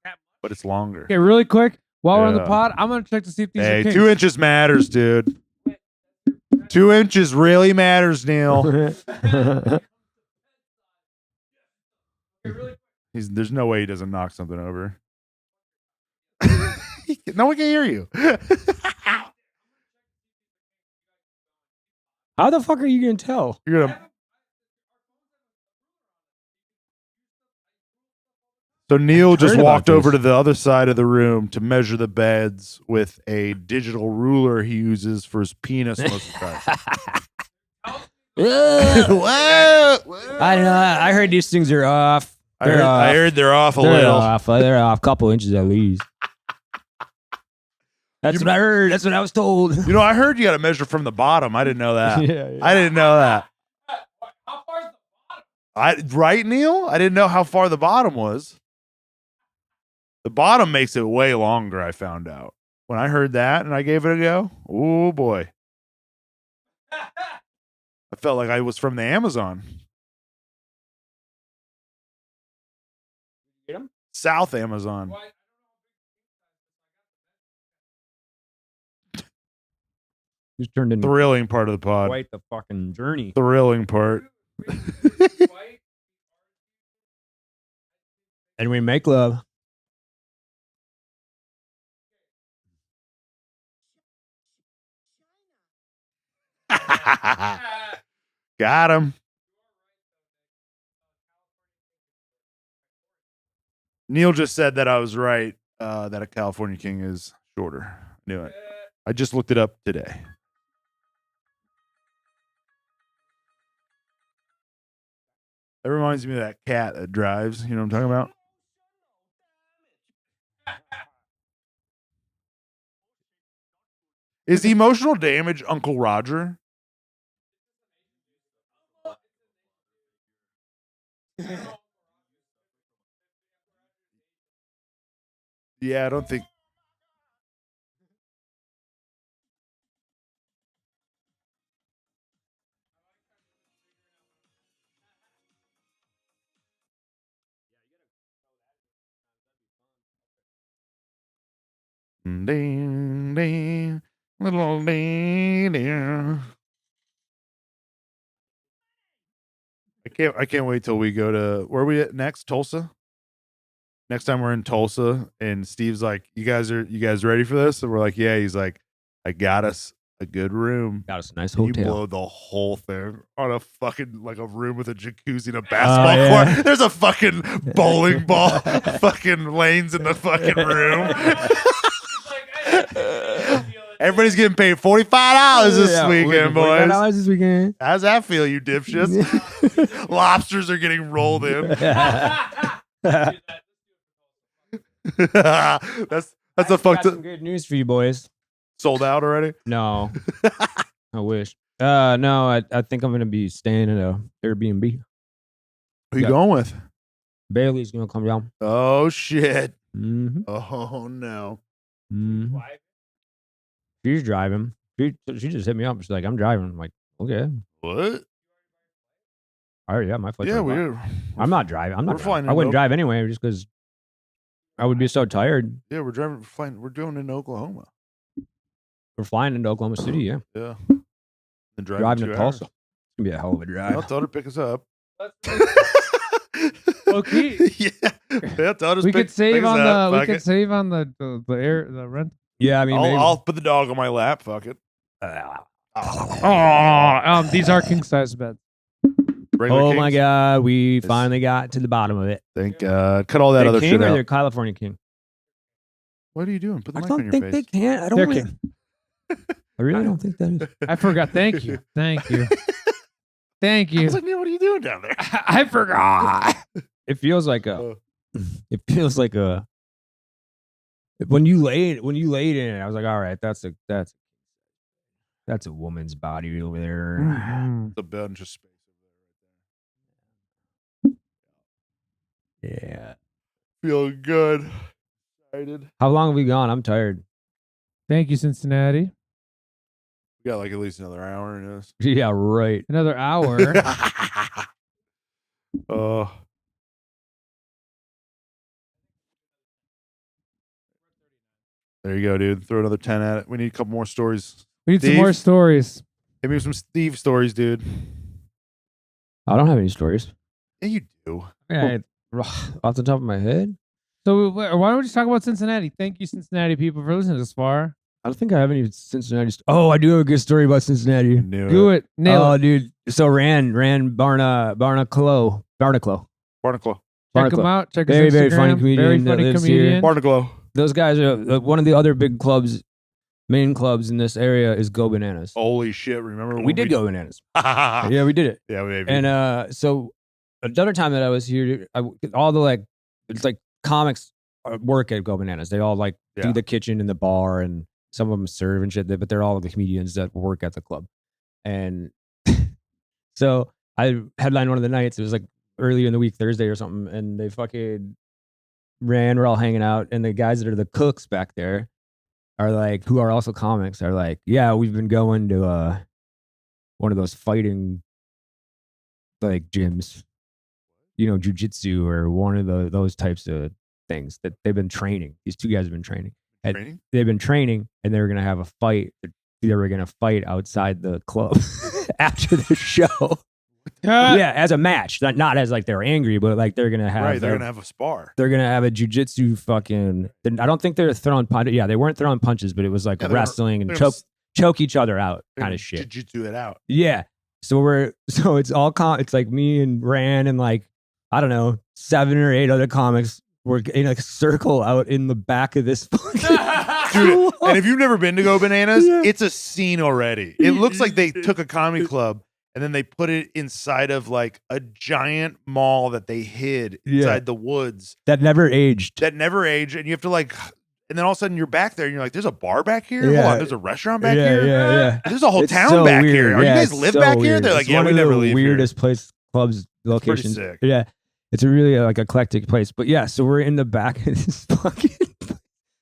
But it's longer. Okay, really quick. While we're on the Yeah. pod, I'm gonna check to see if these Hey, are kings. 2 inches matters, dude. 2 inches really matters, Neil. There's no way he doesn't knock something over. No one can hear you. How the fuck are you gonna tell? You're gonna. So Neil just heard about walked over this. to the other side of the room to measure the beds with a digital ruler he uses for his penis most of the time. I don't know. I heard these things are off. I heard they're off a They're little. off. They're off a couple inches at least. That's what I heard. That's what I was told. You know, I heard you got to measure from the bottom. I didn't know that. Yeah. I didn't know that. Right, Neil? I didn't know how far the bottom was. The bottom makes it way longer, I found out. When I heard that and I gave it a go, oh boy. I felt like I was from the Amazon. Get 'em? South Amazon. Just turned into Thrilling part of the pod. quite the fucking journey. Thrilling part. And we make love. Got him. Neil just said that I was right, that a California king is shorter. Knew it. I just looked it up today. That reminds me of that cat that drives. You know what I'm talking about? Is emotional damage Uncle Roger? Yeah, I don't think. Ding, ding, little ding, ding. I can't wait till we go to where are we at next? Tulsa? Next time we're in Tulsa and Steve's like, you guys ready for this? And we're like, yeah. He's like, I got us a good room. Got us a nice And you hotel. blow the whole thing on a fucking like a room with a jacuzzi and a basketball court. There's a fucking bowling ball, fucking lanes in the fucking room. Everybody's getting paid $45 this weekend, boys. $45 this weekend. How's that feel, you dipshits? Lobsters are getting rolled in. that's a fucked some up. good news for you boys. Sold out already? No. I wish. No, I think I'm gonna be staying at a Airbnb. Who you Yeah. going with? Bailey's gonna come down. Oh shit. Mm-hmm. Oh no. Mm-hmm. She's driving. She just hit me up. She's like, I'm driving. I'm like, okay. What? All right, yeah, my flight's Yeah, already bought. I'm not driving. I'm not we're driving. flying I wouldn't in drive anyway just because I would be so tired. Yeah, we're driving. Flying. We're doing it in Oklahoma. We're flying into Oklahoma City, yeah. Yeah. And Driving 2 to hours. Tulsa. It's gonna be a hell of a drive. I'll tell her to pick us up. Okay. Yeah, tell her to We could pick save us on up. the Fuck it. save on the rent. Yeah, I mean, maybe. I'll put the dog on my lap. Fuck it. These are king size beds. Regular Oh my kings. God, we Yes. finally got to the bottom of it. Thank God. Cut all that They're other king shit or out. they're California king? What are you doing? Put the I mic on don't your think face. they can. I don't. They're Really, king. I really don't think that is. I forgot. Thank you. Thank you. Thank I you. was like, man, what are you doing down there? I forgot. It feels like a. It feels like a. When you laid in it, I was like, all right, that's a woman's body over there. Mhm. The bunch of space. Yeah. Feeling good. Excited. How long have we gone? I'm tired. Thank you, Cincinnati. We got like at least another hour in this. Yeah, right. Another hour. Oh. There you go, dude. Throw another 10 at it. We need a couple more stories. We need some Steve? more stories. Hit me with some Steve stories, dude. I don't have any stories. Yeah, you do. Off the top of my head, So why don't we just talk about Cincinnati? Thank you, Cincinnati people, for listening this far. I don't think I have any Cincinnati. Oh, I do have a good story about Cincinnati. Do it. Nail Oh, it. dude. So ran Barnacle. Barnacle. Check him out. Check Very, his very funny Instagram. comedian Very that funny lives comedian. here. Barnacle. Those guys are one of the other big clubs. Main clubs in this area is Go Bananas. Holy shit! Remember when we did Go Bananas. yeah, Yeah, we did it. maybe. And so another time that I was here, all the it's like comics work at Go Bananas. They all do the kitchen and the bar, and some of them serve and shit. But they're all the comedians that work at the club. And so I headlined one of the nights. It was like earlier in the week, Thursday or something, and they fucking ran. We're all hanging out, and the guys that are the cooks back there are who are also comics, are yeah, we've been going to one of those fighting gyms, jujitsu or one of those types of things that they've been training. These two guys have been training. Training? They've been training, and they were gonna have a fight. They were gonna fight outside the club after the show. Yeah, as a match, not as they're angry, but they're gonna have. Right, they're gonna have a spar. They're gonna have a jujitsu fucking. I don't think they're throwing punches. Yeah, they weren't throwing punches, but it was wrestling and choke each other out kind of shit. Jiu-jitsu it out. Yeah. So it's all it's me and Ran and I don't know 7 or 8 other comics. We're in a circle out in the back of this Dude, and if you've never been to Go Bananas, it's a scene already. It looks like they took a comedy club and then they put it inside of a giant mall that they hid inside the woods. That never aged. And you have to and then all of a sudden you're back there and you're like, there's a bar back here? Hold on, there's a restaurant back here? Yeah. There's a whole It's town so back weird. here. Are you guys live so back here? weird. They're like, It's yeah, one we of never the leave weirdest clubs locations. Sick. Yeah. It's a really eclectic place. But yeah, so we're in the back of this fucking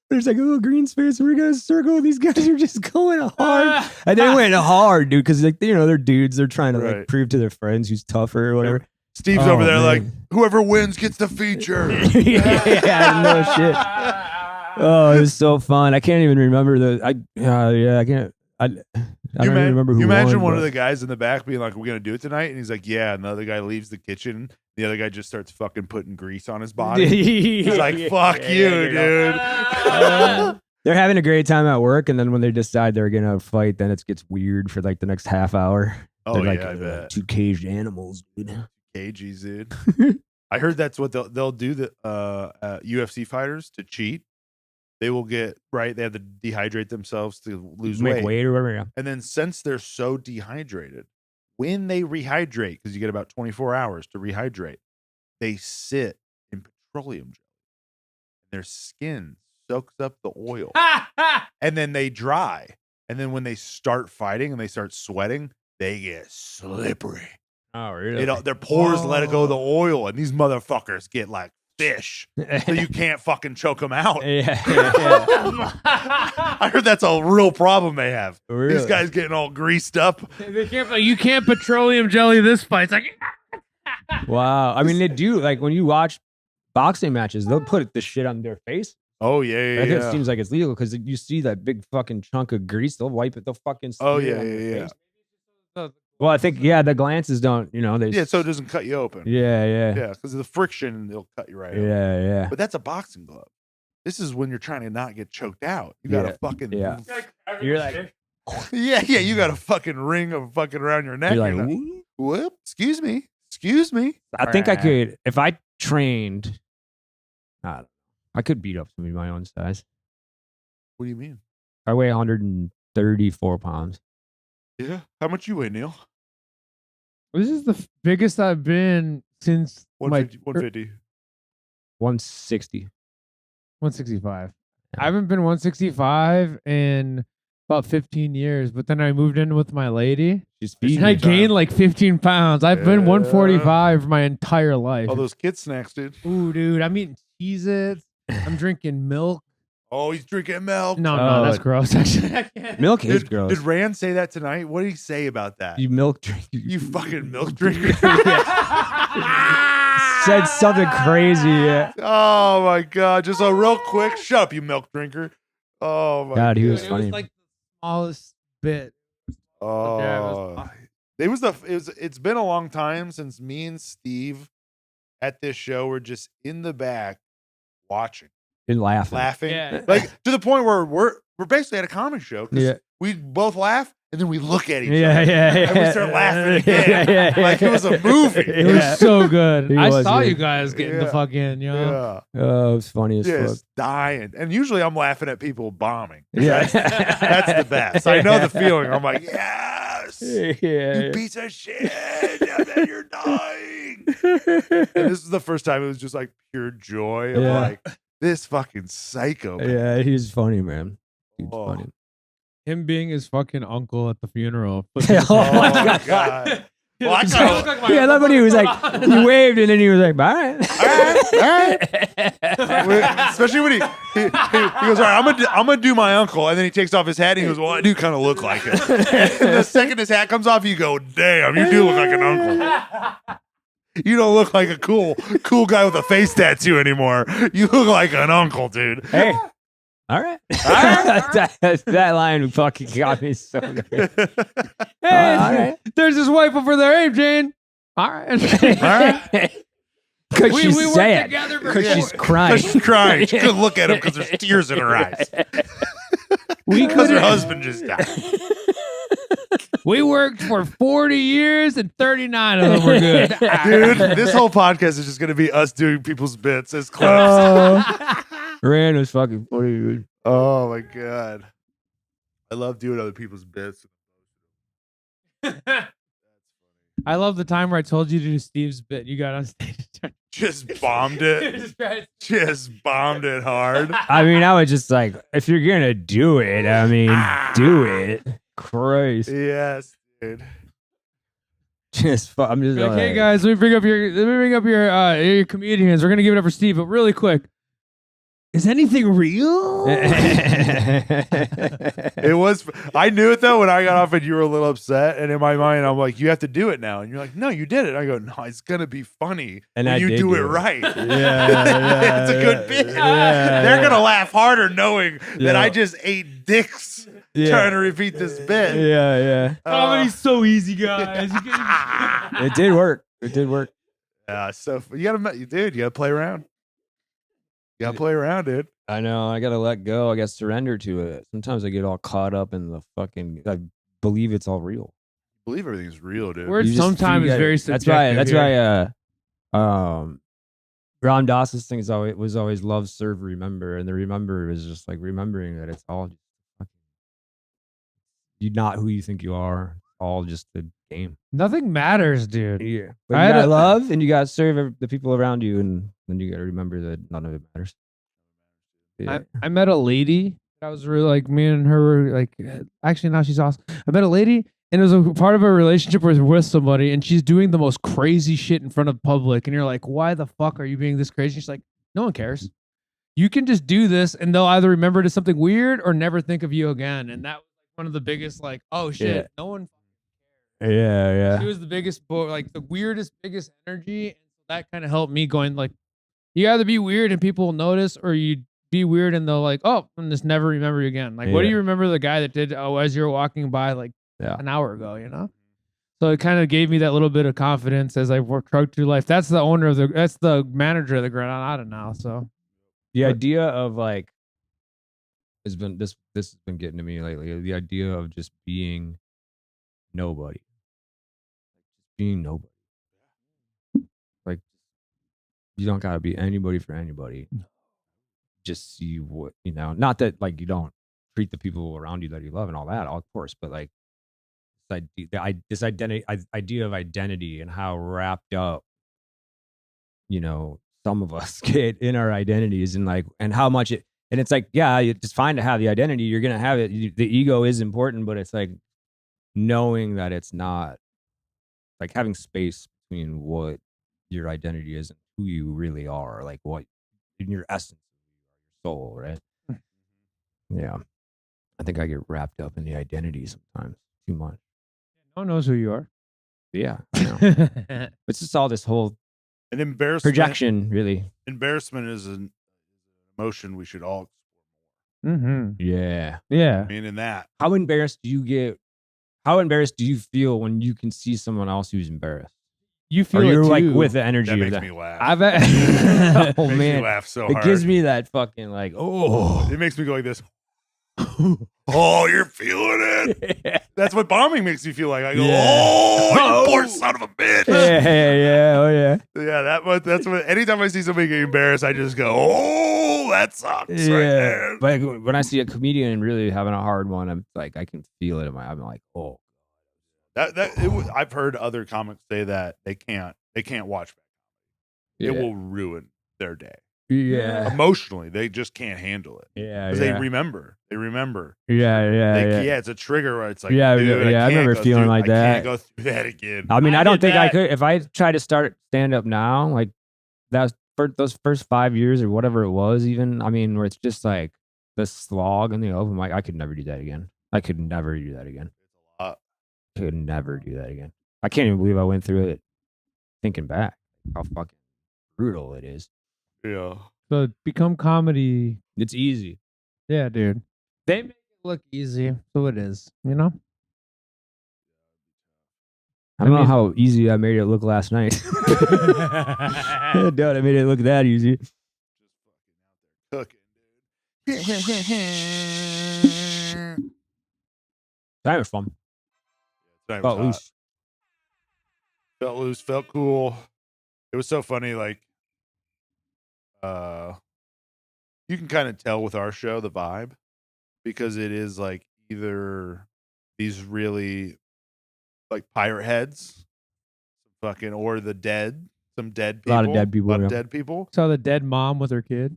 there's a little green space. We're gonna circle. These guys are just going hard, and they went hard, dude. Because they're dudes. They're trying to prove to their friends who's tougher or whatever. Steve's over there whoever wins gets the feature. Yeah, no shit. Oh, it was so fun. I can't even remember I can't. I don't even remember who. You imagine won, one of the guys in the back being like, "We're gonna do it tonight," and he's like, "Yeah." And the other guy leaves the kitchen. The other guy just starts fucking putting grease on his body. He's like, "Fuck you, dude." They're having a great time at work, and then when they decide they're gonna fight, then it gets weird for the next half hour. Oh, they're yeah, I bet. 2 caged animals, dude. KGs, dude. I heard that's what they'll do. The UFC fighters to cheat, they will get They have to dehydrate themselves to lose Make weight or whatever. Yeah. And then since they're so dehydrated, when they rehydrate, because you get about 24 hours to rehydrate, they sit in petroleum jelly. Their skin soaks up the oil. And then they dry. And then when they start fighting and they start sweating, they get slippery. Oh, really? Their pores let go of the oil, and these motherfuckers get like fish. So you can't fucking choke them out. Yeah. I heard that's a real problem they have. Really? These guys getting all greased up. You can't petroleum jelly this fight. It's like, Wow. I mean, they do when you watch boxing matches, they'll put the shit on their face. Oh yeah. It seems like it's legal because you see that big fucking chunk of grease, they'll wipe it. They'll fucking. Oh smear it on yeah. their face. Well, I think the glances don't. So it doesn't cut you open. Yeah. Yeah, because of the friction, they'll cut you right open. Yeah. But that's a boxing glove. This is when you're trying to not get choked out. You got to fucking You're like, yeah. You got a fucking ring of fucking around your neck. you're You're like, like, whoop, excuse me. I think I could if I trained. I could beat up somebody my own size. What do you mean? I weigh 134 pounds. Yeah. How much you weigh, Neil? this is the biggest I've been since 150. 150. 160. 165. I haven't been 165 in about 15 years, but then I moved in with my lady. She's And I gained like 15 pounds. I've been 145 my entire life. All those kid snacks, dude. Ooh, dude, I'm eating Cheez-Its. I'm drinking milk. Oh, he's drinking milk. No, that's gross. Actually, I can't. Milk is gross. Did Rand say that tonight? What did he say about that? You milk drink. You fucking milk drinker. Said something crazy. Yeah. Oh my god! Just a real quick. Shut up, you milk drinker. Oh my God, he was It funny. was like the smallest bit. Oh, it's been a long time since me and Steve at this show were just in the back watching, And laughing. Yeah. like to the point where we're basically at a comedy show. 'Cause Yeah. we both laugh and then we look at each Yeah, other. yeah, yeah. And we start laughing again. Yeah. Like it was a movie. It was so good. It I was saw good. you guys getting the Yeah. fuck in, you know? Yeah. Oh, it was funny as fuck. Just dying. And usually I'm laughing at people bombing. Yeah. That's the best. I know the feeling. I'm like, yes. Yeah. You piece of shit. And then you're dying. And this is the first time it was just like pure joy of Yeah. like this fucking psycho. Man. Yeah, he's funny, man. He's Oh. funny. Him being his fucking uncle at the funeral. Oh Oh my my God. god. Well, I So kinda- look like my Yeah, I love when he was like, he waved and then he was like, bye. Especially when he goes, all right, I'm gonna do my uncle, and then he takes off his hat and he goes, well, I do kind of look like him. And the second his hat comes off, you go, damn, you do look like an uncle. You don't look like a cool guy with a face tattoo anymore. You look like an uncle, dude. Hey. All right. that line fucking got me so good. Hey, All right. there's his wife over there. Hey, Jane. All right. Because We she's worked sad. together Because before. she's crying. She's crying. She couldn't look at him because there's tears in her eyes. Because her husband just died. We worked for 40 years and 39 of them were good. Dude, this whole podcast is just going to be us doing people's bits as clips. Rand was fucking funny, dude. Oh, my God. I love doing other people's bits. I love the time where I told you to do Steve's bit. You got on stage. Just bombed it. Just bombed it hard. I mean, I was just like, if you're gonna do it, I mean, do it. Christ. Yes, dude. I'm just Like, hey like, guys, let me bring up your comedians. We're gonna give it up for Steve, but really quick, is anything real? It was. I knew it though when I got off and you were a little upset. And in my mind, I'm like, you have to do it now. And you're like, no, you did it. I go, no, it's gonna be funny And when I you did do it do it. right. Yeah, It's a good bit. yeah, They're yeah. gonna laugh harder knowing that Yeah. I just ate dicks Yeah. trying to repeat this bit. yeah. Comedy's so easy, guys. It did work. It did work. Yeah, so you gotta play around. You gotta play around, dude. I know. I gotta let go. I gotta surrender to it. Sometimes I get all caught up in the fucking. I believe it's all real. I believe everything's real, dude. Words You just sometimes forget it. very That's subjective. why. Ram Dass's thing was always love, serve, remember, and the remember is just like remembering that it's all just fucking. You're not who you think you are. It's all just a game. Nothing matters, dude. Yeah, but I you had gotta a- love and you gotta serve the people around you, and then you gotta remember that none of it matters. Yeah. I met a lady. I was really like, me and her were like, actually, now she's awesome. I met a lady, and it was a part of a relationship with somebody, and she's doing the most crazy shit in front of public. And you're like, why the fuck are you being this crazy? She's like, no one cares. You can just do this, and they'll either remember it as something weird or never think of you again. And that was one of the biggest, like, oh shit, Yeah. no one. Yeah. She was the biggest, like the weirdest, biggest energy. And that kind of helped me going like, you either be weird and people will notice, or you be weird and they'll like, oh, and just never remember you again. Like, what do Yeah. you remember the guy that did, as you're walking by like Yeah. an hour ago, you know? So it kind of gave me that little bit of confidence as I worked through life. That's the manager of the Granada now. So The idea of like has been this has been getting to me lately. The idea of just being nobody. Just being nobody. Like you don't gotta be anybody for anybody. Just see what not that like you don't treat the people around you that you love and all that, of course, but like this idea of identity and how wrapped up some of us get in our identities and how much and it's like, yeah, it's fine to have the identity. You're going to have it. The ego is important, but it's like knowing that it's not like having space between what your identity is and who you really are, like what in your essence, your soul, right? Yeah. I think I get wrapped up in the identity sometimes too much. no one knows who you are. Yeah, I know. It's just all this whole An embarrassment. projection, really. Embarrassment is an emotion we should all Mm-hmm. Yeah. Yeah. I mean in that. How embarrassed do you get? How embarrassed do you feel when you can see someone else who's embarrassed? You feel Or it you're too. like with the energy That of makes that. me laugh. I've Oh Makes me man, laugh so it hard. gives me that fucking like, oh. It makes me go like this. Oh, you're feeling it. That's what bombing makes me feel like. I go, oh, you poor son of a bitch. yeah, oh yeah. Yeah, that's what. Anytime I see somebody get embarrassed, I just go, oh, that sucks right there. But when I see a comedian really having a hard one, I'm like, I can feel it in my. I'm like, oh, I've heard other comics say that they can't watch back. yeah. It will ruin their day Yeah, emotionally. They just can't handle it yeah, because yeah. they remember. Yeah. It's a trigger where it's like, Yeah, dude, yeah, I remember feeling like I that. can't go through that again. I mean, I I don't did think I that. could. If I try to start stand up now, like that's for those first 5 years or whatever it was, even. I mean, where it's just like the slog and the open mic. I could never do that again. Could never do that again. I can't even believe I went through it. Thinking back, how fucking brutal it is. Yeah. So become comedy. It's easy. Yeah, dude. They make it look easy, so it is. You know. I don't know mean- how easy I made it look last night. Dude, I made it look that easy. Cooking, That was fun. dude. Felt loose. Felt loose, felt cool. It was so funny, like you can kind of tell with our show the vibe because it is like either these really like pirate heads, fucking, or the dead, some dead people. A lot of dead people, yeah. Dead people. Saw the dead mom with her kid.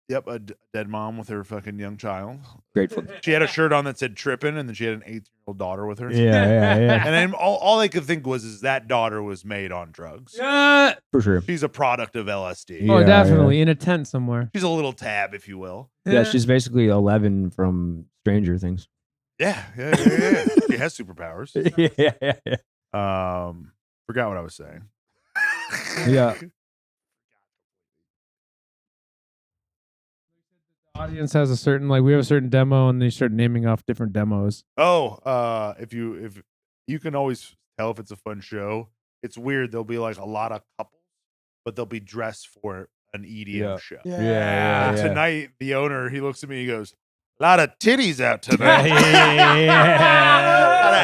Yep, a dead mom with her fucking young child. Grateful. She had a shirt on that said tripping, and then she had an 18-year-old daughter with her. Yeah. And then all I could think was that daughter was made on drugs. For sure. She's a product of LSD. Yeah, Oh, definitely in a tent somewhere. She's a little tab, if you will. Yeah, she's basically 11 from Stranger Things. Yeah. She has superpowers. Yeah. Forgot what I was saying. Yeah. The audience has a certain we have a certain demo, and they start naming off different demos. Oh, if you can always tell if it's a fun show. It's weird. There'll be like a lot of couples, but they'll be dressed for an EDM show. Yeah. And tonight, the owner, he looks at me, he goes, a lot of titties out tonight.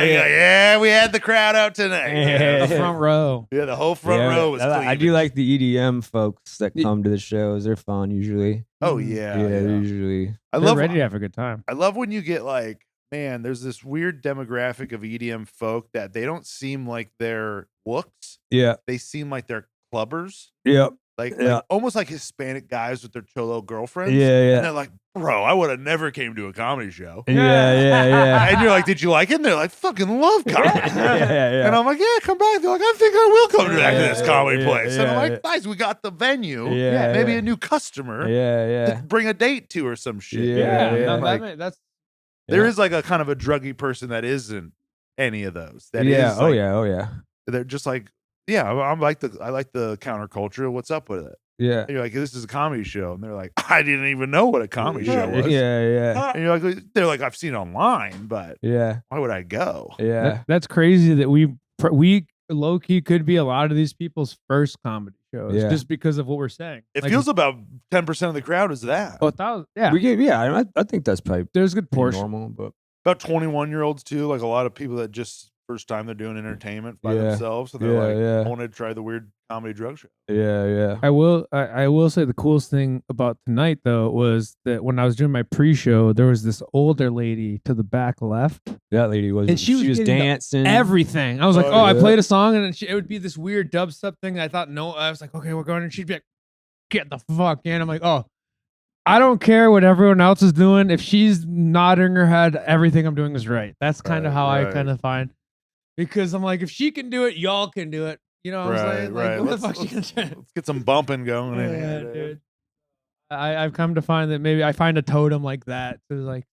Yeah, we had the crowd out tonight. The front row. Yeah, the whole front row was I do cleavage. like the EDM folks that come to the shows. They're fun usually. Oh yeah. Usually. I They're love ready to have a good time. I love when you get like, man, there's this weird demographic of EDM folk that they don't seem like they're wooks. Yeah. They seem like they're clubbers. Yep. Like Yeah. almost like Hispanic guys with their cholo girlfriends. Yeah. And they're like, bro, I would have never came to a comedy show. Yeah. And you're like, did you like it? And they're like, fucking love comedy. Yeah. And I'm like, yeah, come back. They're like, I think I will come back to this comedy Yeah, place. And I'm yeah, like, guys, we got the venue. Yeah, Maybe yeah. a new customer. Yeah. to bring a date to or some shit. Yeah. Like, that's there is like a kind of a druggy person that isn't any of those. That yeah. is like, Oh yeah. They're just like, yeah, I like the counterculture. What's up with it? Yeah. And you're like, this is a comedy show, and they're like, I didn't even know what a comedy show was. Yeah. And you're like, they're like, I've seen it online, but Yeah. why would I go? Yeah. that's crazy that we low key could be a lot of these people's first comedy shows Yeah. just because of what we're saying. It Like, feels about 10% of the crowd is that. oh, 1,000. Yeah, We get, I think that's probably there's a good pretty portion. normal, but About 21-year-olds too, like a lot of people that just first time they're doing entertainment by Yeah. themselves, and they're like, Yeah. I want to try the weird comedy drug show. yeah. I will say the coolest thing about tonight though was that when I was doing my pre-show, there was this older lady to the back left. That lady was And she was getting the- dancing. Everything. I was like, Oh, oh, I yeah. played a song, and it would be this weird dubstep thing. I thought, no, I was like, okay, we're going, and she'd be like, get the fuck in. I'm like, oh, I don't care what everyone else is doing. If she's nodding her head, everything I'm doing is right. That's kind of how I right. kind of find, because I'm like, if she can do it, y'all can do it. You know what I'm saying? Like, what the fuck you gonna try? Let's get some bumping going in Yeah, here. dude. I've come to find that maybe I find a totem like that to like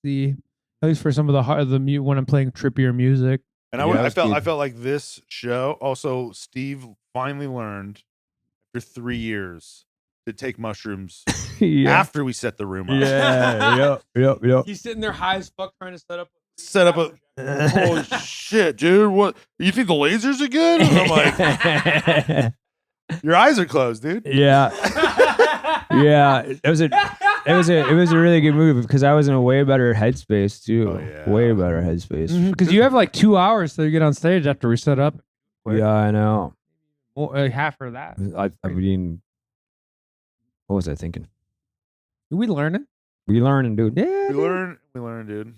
see, at least for some of the when I'm playing trippier music. And Yeah, I that's felt good. I felt like this show. Also, Steve finally learned after 3 years to take mushrooms yeah. after we set the room up. Yeah. Yep. He's sitting there high as fuck trying to set up set up a. Holy shit, dude! What you think the lasers are good? And I'm like, your eyes are closed, dude. Yeah. Yeah. It was a really good move because I was in a way better headspace too. Oh, yeah. Way better headspace. Because you have like 2 hours till you get on stage after we set up. Yeah, I know. Well, half of that. I mean, what was I thinking? We learning? We learning, dude. Yeah. We learn, dude.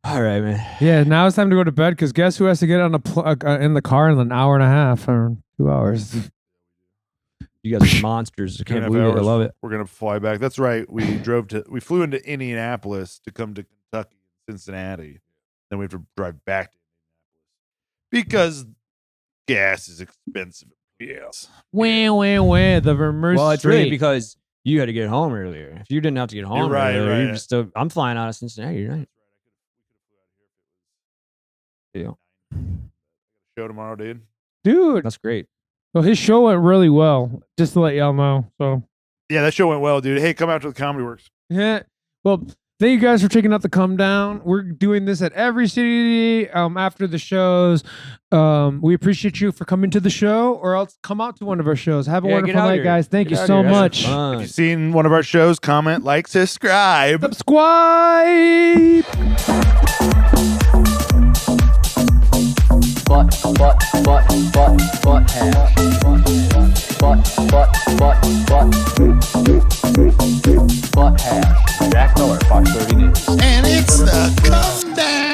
All right, man. Yeah. Now it's time to go to bed because guess who has to get on in the car in an hour and a half or 2 hours? You guys are monsters. I can't 2.5 believe it. I hours. love it. We're gonna fly back. That's right. We flew into Indianapolis to come to Kentucky, Cincinnati. Then we have to drive back to Indianapolis because gas is expensive. Yes. Wah. The Vermont Well, it's Street. really because you had to get home earlier. If you didn't have to get home right, earlier, right. you just I'm flying out of Cincinnati, right? Yeah, Show tomorrow, dude. Dude. that's great. Well, his show went really well, just to let y'all know. So, Yeah, that show went well, dude. Hey, come out to the Comedy Works. yeah. Well, thank you guys for checking out the Come Down. We're doing this at every city after the shows. We appreciate you for coming to the show, or else come out to one of our shows. Have a Yeah, wonderful get out night, here. guys. Thank Get you out so here. Have some much. fun. If you've seen one of our shows, comment, like, subscribe. Subscribe. Butt hash. Butt hash. Jack Miller, Fox 30 News. And it's the Come Down.